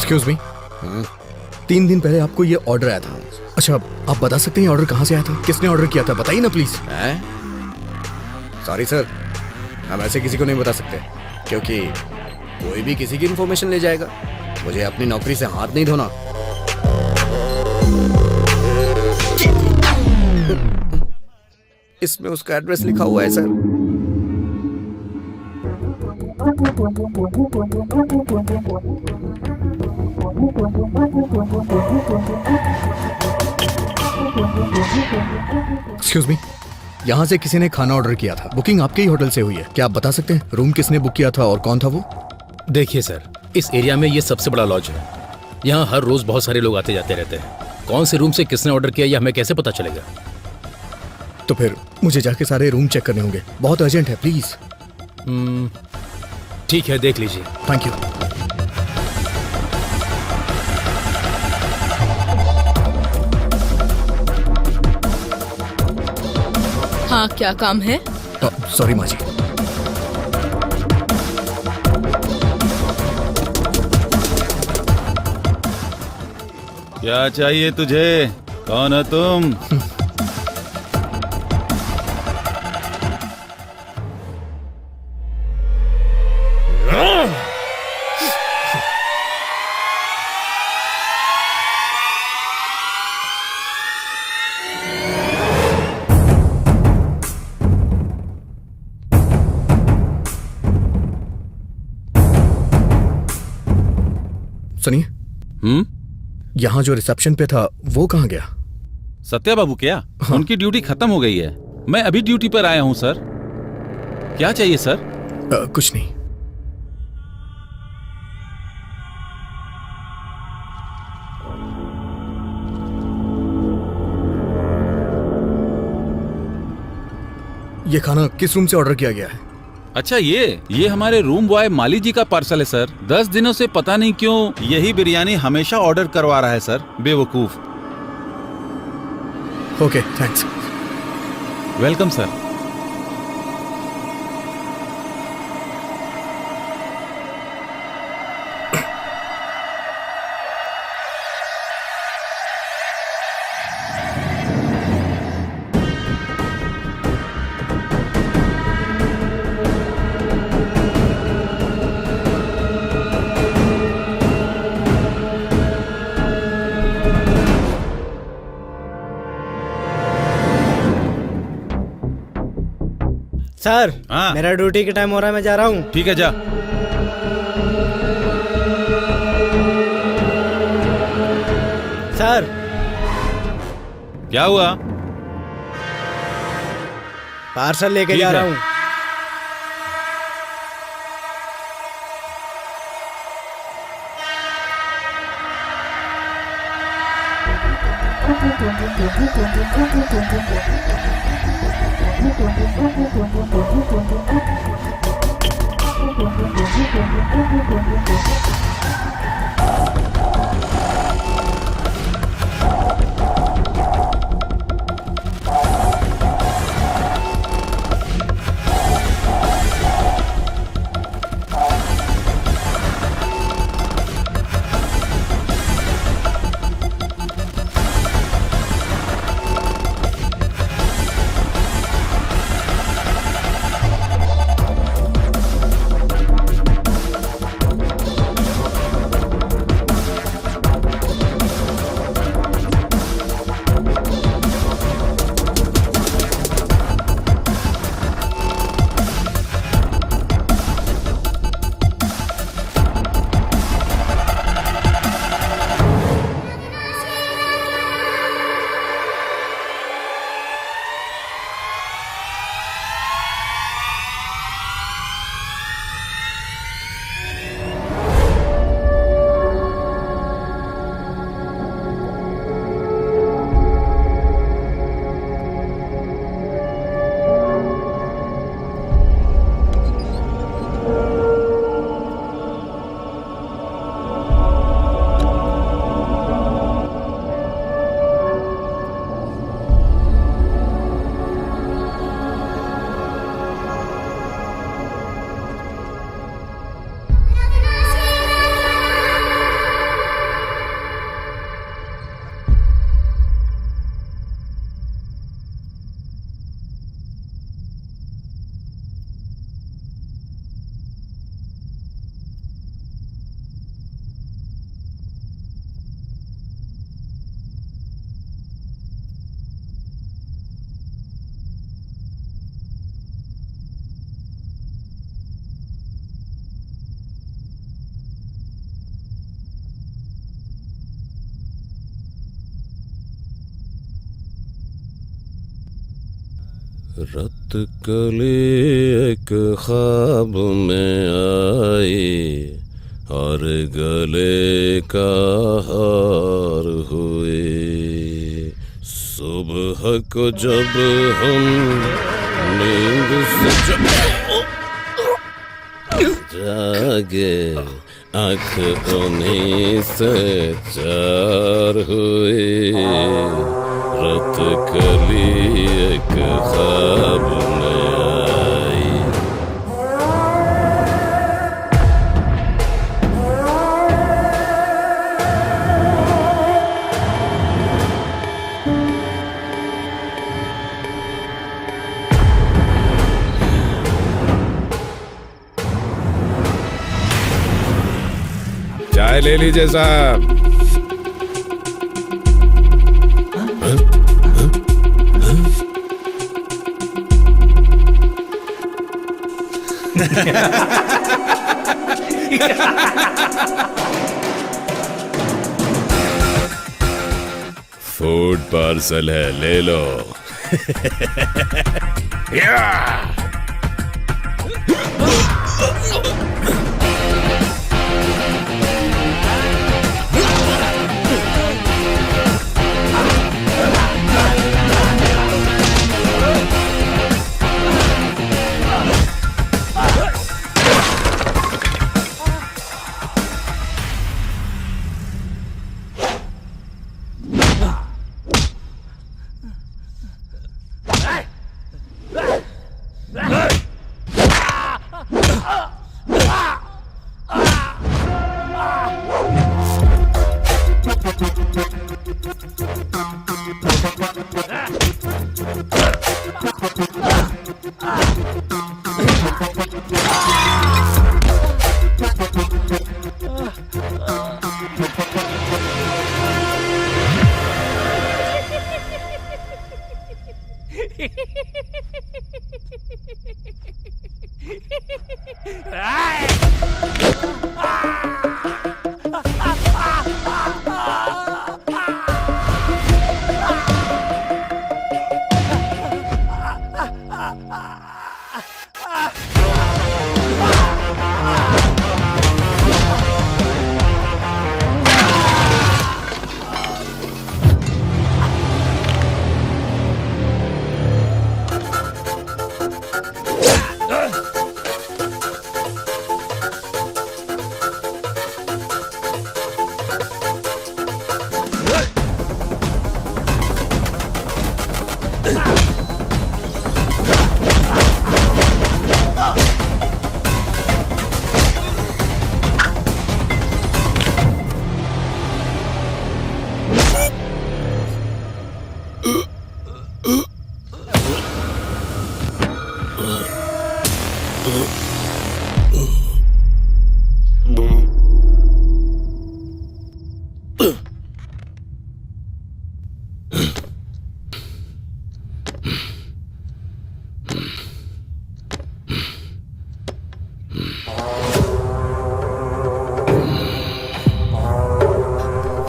एक्सक्यूज मी, 3 दिन पहले आपको ये ऑर्डर आया था। अच्छा, आप बता सकते हैं ऑर्डर कहाँ से आया था? किसने ऑर्डर किया था? बताइए ना प्लीज। सॉरी सर, हम ऐसे किसी को नहीं बता सकते, क्योंकि कोई भी किसी की इन्फॉर्मेशन ले जाएगा। मुझे अपनी नौकरी से हाथ नहीं धोना। इसमें उसका एड्रेस लिखा हुआ है सर। एक्सक्यूज मी, यहाँ से किसी ने खाना ऑर्डर किया था। बुकिंग आपके ही होटल से हुई है। क्या आप बता सकते हैं रूम किसने बुक किया था और कौन था वो? देखिए सर, इस एरिया में ये सबसे बड़ा लॉज है। यहाँ हर रोज बहुत सारे लोग आते जाते रहते हैं। कौन से रूम से किसने ऑर्डर किया ये हमें कैसे पता चलेगा? तो फिर मुझे जाके सारे रूम चेक करने होंगे। बहुत अर्जेंट है, प्लीज। ठीक है, देख लीजिए। Thank you. हाँ, क्या काम है? सॉरी माँ जी। क्या चाहिए तुझे? कौन है तुम? सुनिए। यहाँ जो रिसेप्शन पे था वो कहाँ गया? सत्या बाबू क्या? उनकी ड्यूटी खत्म हो गई है। मैं अभी ड्यूटी पर आया हूँ सर। क्या चाहिए सर? कुछ नहीं। ये खाना किस रूम से ऑर्डर किया गया है? अच्छा ये हमारे रूम बॉय माली जी का पार्सल है सर। 10 दिनों से पता नहीं क्यों यही बिरयानी हमेशा ऑर्डर करवा रहा है सर, बेवकूफ। Okay, thanks. Welcome sir. Sir, मेरा ड्यूटी का टाइम हो रहा है, मैं जा रहा हूँ। ठीक है, जा। सर, क्या हुआ? पार्सल लेके जा रहा हूँ। रत कले एक ख्वाब में आई और गले का हार हुए। सुबह को जब हम नींद से जागे आँख उन्हीं से चार हुए। रत कली एक ख्वाब में आई। चाय ले लीजिए साहब। फूड पार्सल है, ले लो।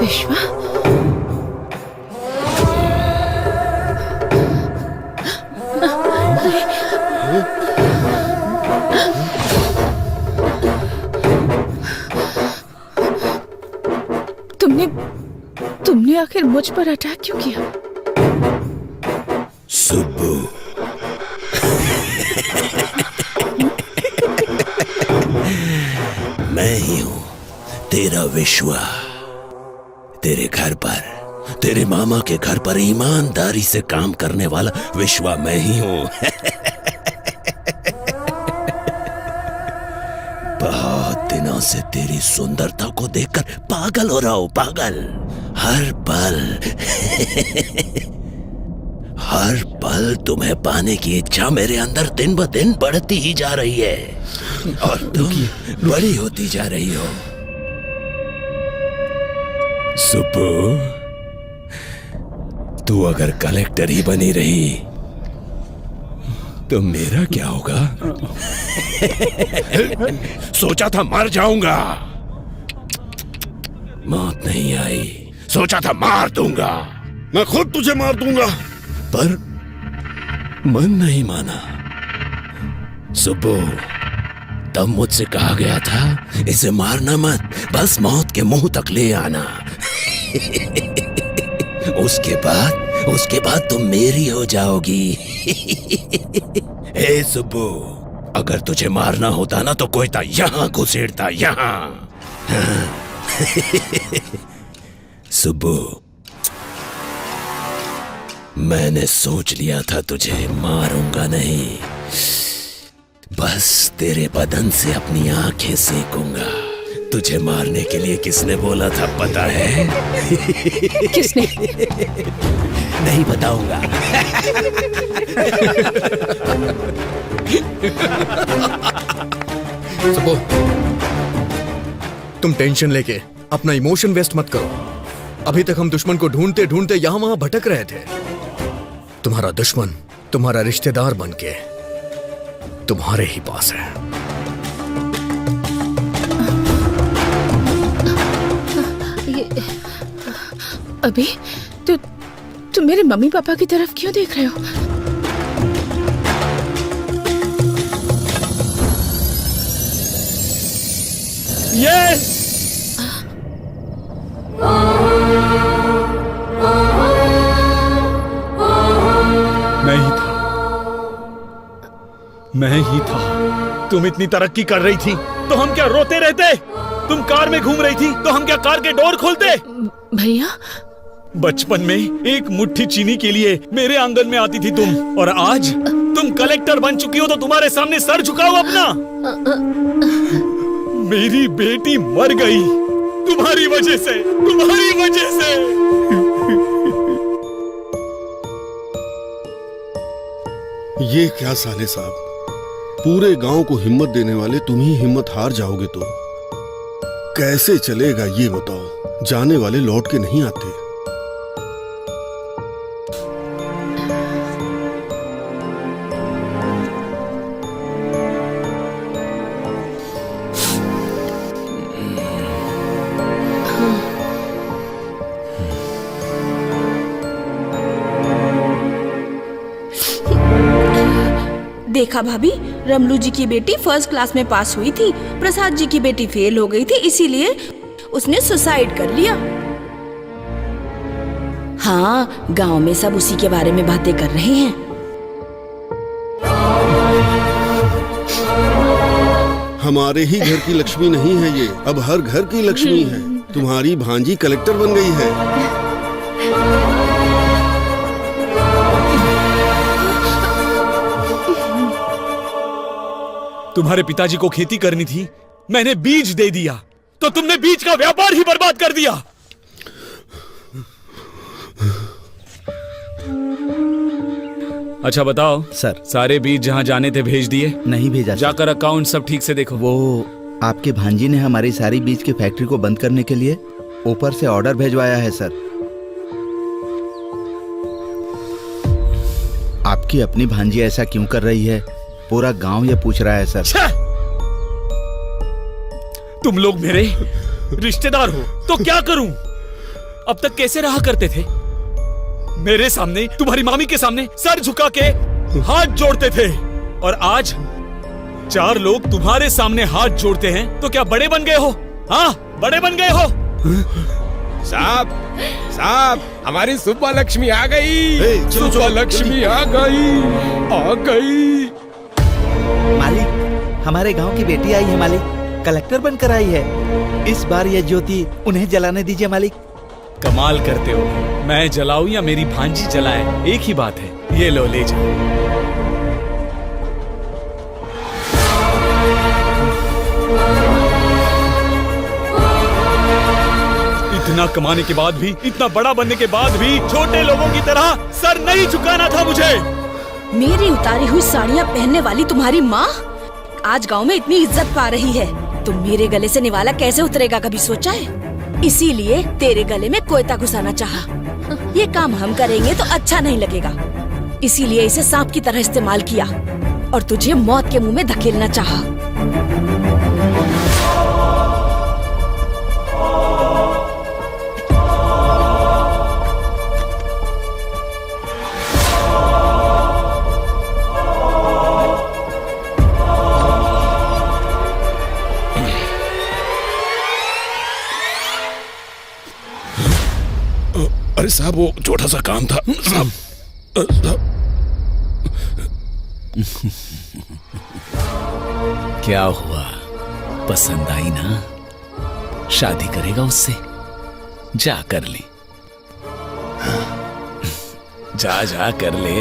विश्वा, तुमने आखिर मुझ पर अटैक क्यों किया? सुब्बू, मैं ही हूँ तेरा विश्वा। तेरे घर पर, तेरे मामा के घर पर ईमानदारी से काम करने वाला विश्वा मैं ही हूँ। बहुत दिनों से तेरी सुंदरता को देखकर पागल हो रहा हूँ, पागल। हर पल तुम्हें पाने की इच्छा मेरे अंदर दिन ब दिन बढ़ती ही जा रही है और तुम बड़ी होती जा रही हो। सुब्बू, तू अगर कलेक्टर ही बनी रही तो मेरा क्या होगा? सोचा था मर जाऊंगा, मौत नहीं आई। सोचा था मार दूंगा, मैं खुद तुझे मार दूंगा, पर मन नहीं माना। सुब्बू, तब मुझसे कहा गया था इसे मारना मत, बस मौत के मुंह तक ले आना। उसके बाद तुम मेरी हो जाओगी। हे सुब्बू, अगर तुझे मारना होता ना तो कोयता यहाँ घुसेड़ता, यहाँ। सुब्बू, मैंने सोच लिया था तुझे मारूंगा नहीं, बस तेरे बदन से अपनी आंखें सेकूंगा। तुझे मारने के लिए किसने बोला था पता है? किसने? नहीं बताऊंगा। सुब्बू, तुम टेंशन लेके अपना इमोशन वेस्ट मत करो। अभी तक हम दुश्मन को ढूंढते ढूंढते यहां वहां भटक रहे थे। तुम्हारा दुश्मन तुम्हारा रिश्तेदार बनके तुम्हारे ही पास है। अभी तुम मेरे मम्मी पापा की तरफ क्यों देख रहे हो? यस! मैं ही था। तुम इतनी तरक्की कर रही थी तो हम क्या रोते रहते? तुम कार में घूम रही थी तो हम क्या कार के डोर खोलते? भैया, बचपन में एक मुट्ठी चीनी के लिए मेरे आंगन में आती थी तुम, और आज तुम कलेक्टर बन चुकी हो तो तुम्हारे सामने सर झुकाओ अपना। मेरी बेटी मर गई तुम्हारी वजह से, तुम्हारी वजह से। ये क्या साले साहब, पूरे गांव को हिम्मत देने वाले तुम ही हिम्मत हार जाओगे तो कैसे चलेगा ये बताओ? जाने वाले लौट के नहीं आते। देखा भाभी, रमलू जी की बेटी फर्स्ट क्लास में पास हुई थी, प्रसाद जी की बेटी फेल हो गई थी, इसीलिए उसने सुसाइड कर लिया। हाँ, गांव में सब उसी के बारे में बातें कर रहे हैं। हमारे ही घर की लक्ष्मी नहीं है ये, अब हर घर की लक्ष्मी है। तुम्हारी भांजी कलेक्टर बन गई है। तुम्हारे पिताजी को खेती करनी थी, मैंने बीज दे दिया तो तुमने बीज का व्यापार ही बर्बाद कर दिया। अच्छा बताओ सर, सारे बीज जहां जाने थे भेज दिए? नहीं भेजा। जाकर अकाउंट सब ठीक से देखो। वो आपके भांजी ने हमारी सारी बीज की फैक्ट्री को बंद करने के लिए ऊपर से ऑर्डर भेजवाया है सर। आपकी अपनी भांजी ऐसा क्यों कर रही है, पूरा गांव ये पूछ रहा है सर। तुम लोग मेरे रिश्तेदार हो तो क्या करूं? अब तक कैसे रहा करते थे? मेरे सामने, तुम्हारी मामी के सामने सर झुका के हाथ जोड़ते थे, और आज 4 लोग तुम्हारे सामने हाथ जोड़ते हैं तो क्या बड़े बन गए हो? हाँ, बड़े बन गए हो? साहब, साहब, हमारी सुब्बा लक्ष्मी आ गई। सुब्बा लक्ष्मी आ गई, आ गई। मालिक, हमारे गांव की बेटी आई है मालिक, कलेक्टर बनकर आई है। इस बार ये ज्योति उन्हें जलाने दीजिए मालिक। कमाल करते हो, मैं जलाऊं या मेरी भांजी जलाए, एक ही बात है। ये लो, ले जाओ। इतना कमाने के बाद भी, इतना बड़ा बनने के बाद भी छोटे लोगों की तरह सर नहीं झुकाना था मुझे। मेरी उतारी हुई साड़ियाँ पहनने वाली तुम्हारी माँ आज गांव में इतनी इज्जत पा रही है, तो मेरे गले से निवाला कैसे उतरेगा, कभी सोचा है? इसीलिए तेरे गले में कोयता घुसाना चाहा। ये काम हम करेंगे तो अच्छा नहीं लगेगा, इसीलिए इसे सांप की तरह इस्तेमाल किया और तुझे मौत के मुंह में धकेलना चाहा। अरे साहब, वो छोटा सा काम था साहब। क्या हुआ, पसंद आई ना? शादी करेगा उससे? जा कर ले, जा जा कर ले।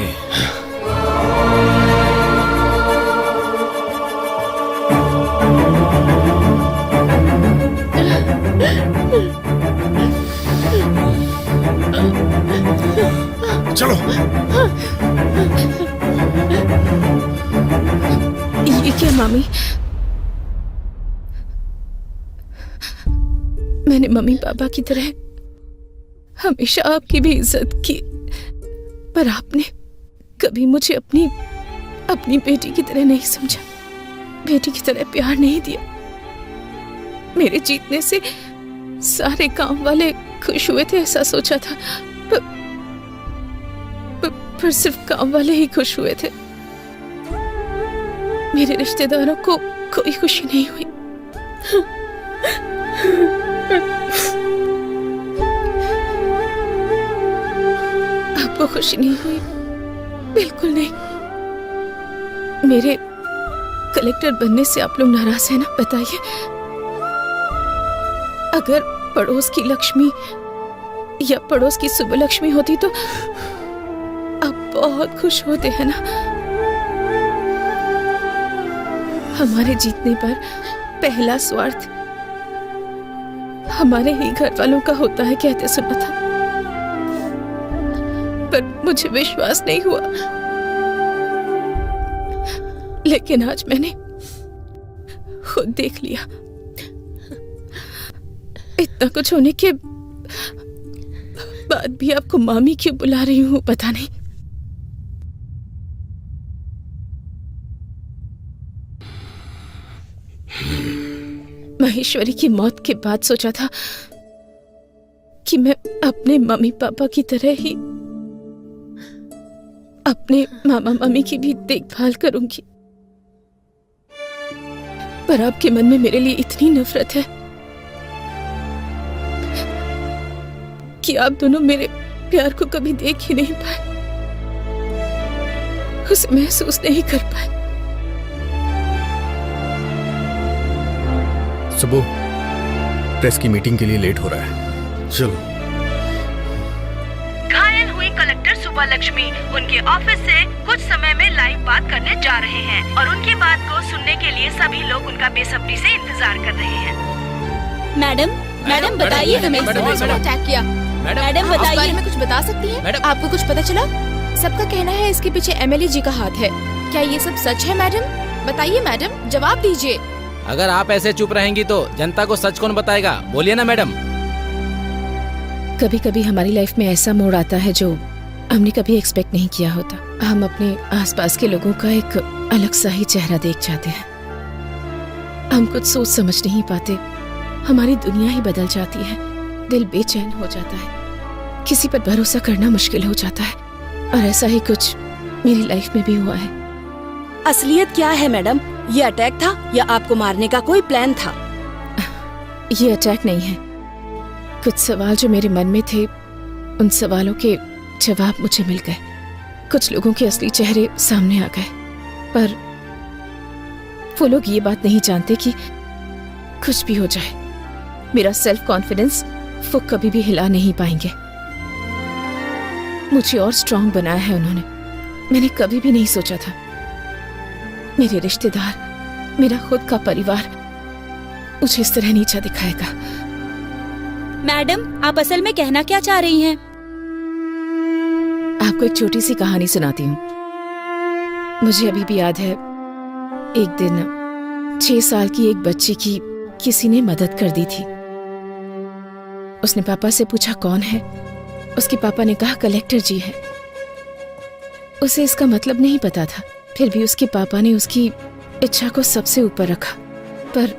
चलो। ये क्या मामी? मैंने मम्मी पापा की तरह हमेशा आपकी भी इज्जत की, पर आपने कभी मुझे अपनी बेटी की तरह नहीं समझा, बेटी की तरह प्यार नहीं दिया। मेरे जीतने से सारे गांव वाले खुश हुए थे, ऐसा सोचा था, पर सिर्फ काम वाले ही खुश हुए थे। मेरे रिश्तेदारों को कोई खुशी नहीं हुई। आपको खुशी नहीं हुई? बिल्कुल नहीं। मेरे कलेक्टर बनने से आप लोग नाराज हैं ना? बताइए। अगर पड़ोस की लक्ष्मी या पड़ोस की सुबलक्ष्मी होती तो आप बहुत खुश होते हैं ना? हमारे जीतने पर पहला स्वार्थ हमारे ही घर वालों का होता है कहते सुना था, पर मुझे विश्वास नहीं हुआ। लेकिन आज मैंने खुद देख लिया। इतना कुछ होने के बाद भी आपको मामी क्यों बुला रही हूँ पता नहीं। महेश्वरी की मौत के बाद सोचा था कि मैं अपने मम्मी पापा की तरह ही अपने मामा मामी की भी देखभाल करूंगी, पर आपके मन में मेरे लिए इतनी नफरत है कि आप दोनों मेरे प्यार को कभी देख ही नहीं पाए, उसे महसूस नहीं कर पाए। सुबह प्रेस की मीटिंग के लिए लेट हो रहा है, चलो। घायल हुई कलेक्टर सुबलक्ष्मी उनके ऑफिस से कुछ समय में लाइव बात करने जा रहे हैं और उनकी बात को सुनने के लिए सभी लोग उनका बेसब्री से इंतजार कर रहे हैं। मैडम बताइए हमें। अटैक किया। मैडम आप इस बताइए। बारे में कुछ बता सकती हैं? आपको कुछ पता चला? सबका कहना है इसके पीछे एमएलए जी का हाथ है। क्या ये सब सच है मैडम? बताइए मैडम, जवाब दीजिए। अगर आप ऐसे चुप रहेंगी तो जनता को सच कौन बताएगा? बोलिए ना मैडम। कभी कभी हमारी लाइफ में ऐसा मोड़ आता है जो हमने कभी एक्सपेक्ट नहीं किया होता। हम अपने आसपास के लोगों का एक अलग सा ही चेहरा देख जाते हैं। हम कुछ सोच समझ नहीं पाते, हमारी दुनिया ही बदल जाती है, दिल बेचैन हो जाता है, किसी पर भरोसा करना मुश्किल हो जाता है। और ऐसा ही कुछ मेरी लाइफ में भी हुआ है। असलियत क्या है मैडम? ये अटैक था या आपको मारने का कोई प्लान था? ये अटैक नहीं है। कुछ सवाल जो मेरे मन में थे, उन सवालों के जवाब मुझे मिल गए। कुछ लोगों के असली चेहरे सामने आ गए, पर वो लोग ये बात नहीं जानते कि कुछ भी हो जाए, मेरा सेल्फ कॉन्फिडेंस वो कभी भी हिला नहीं पाएंगे। मुझे और स्ट्रांग बनाया है उन्होंने। मैंने कभी भी नहीं सोचा था मेरे रिश्तेदार, मेरा खुद का परिवार मुझे इस तरह नीचा दिखाएगा। मैडम, आप असल में कहना क्या चाह रही हैं? आपको एक छोटी सी कहानी सुनाती हूँ। मुझे अभी भी याद है, एक दिन 6 साल की एक बच्ची की किसी ने मदद कर दी थी। उसने पापा से पूछा कौन है। उसके पापा ने कहा कलेक्टर जी है। उसे इसका मतलब नहीं पता था, फिर भी उसके पापा ने उसकी इच्छा को सबसे ऊपर रखा। पर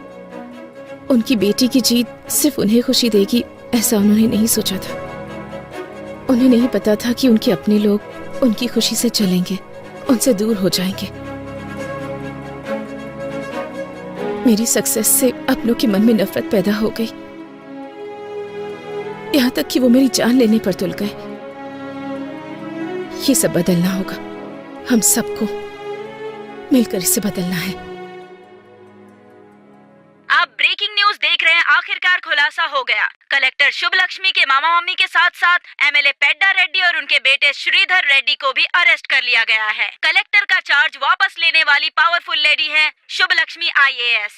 उनकी बेटी की जीत सिर्फ उन्हें खुशी देगी ऐसा उन्होंने नहीं सोचा था। उन्हें नहीं पता था कि उनके अपने लोग उनकी खुशी से चलेंगे, उनसे दूर हो जाएंगे। मेरी सक्सेस से अपनों के मन में नफरत पैदा हो गई, यहाँ तक कि वो मेरी जान लेने पर तुल गए। ये सब बदलना होगा, हम सबको मिलकर इसे बदलना है। आप ब्रेकिंग न्यूज देख रहे हैं। आखिरकार खुलासा हो गया। कलेक्टर शुभलक्ष्मी के मामा मम्मी के साथ साथ एमएलए पेड्डा रेड्डी और उनके बेटे श्रीधर रेड्डी को भी अरेस्ट कर लिया गया है। कलेक्टर का चार्ज वापस लेने वाली पावरफुल लेडी है शुभलक्ष्मी IAS।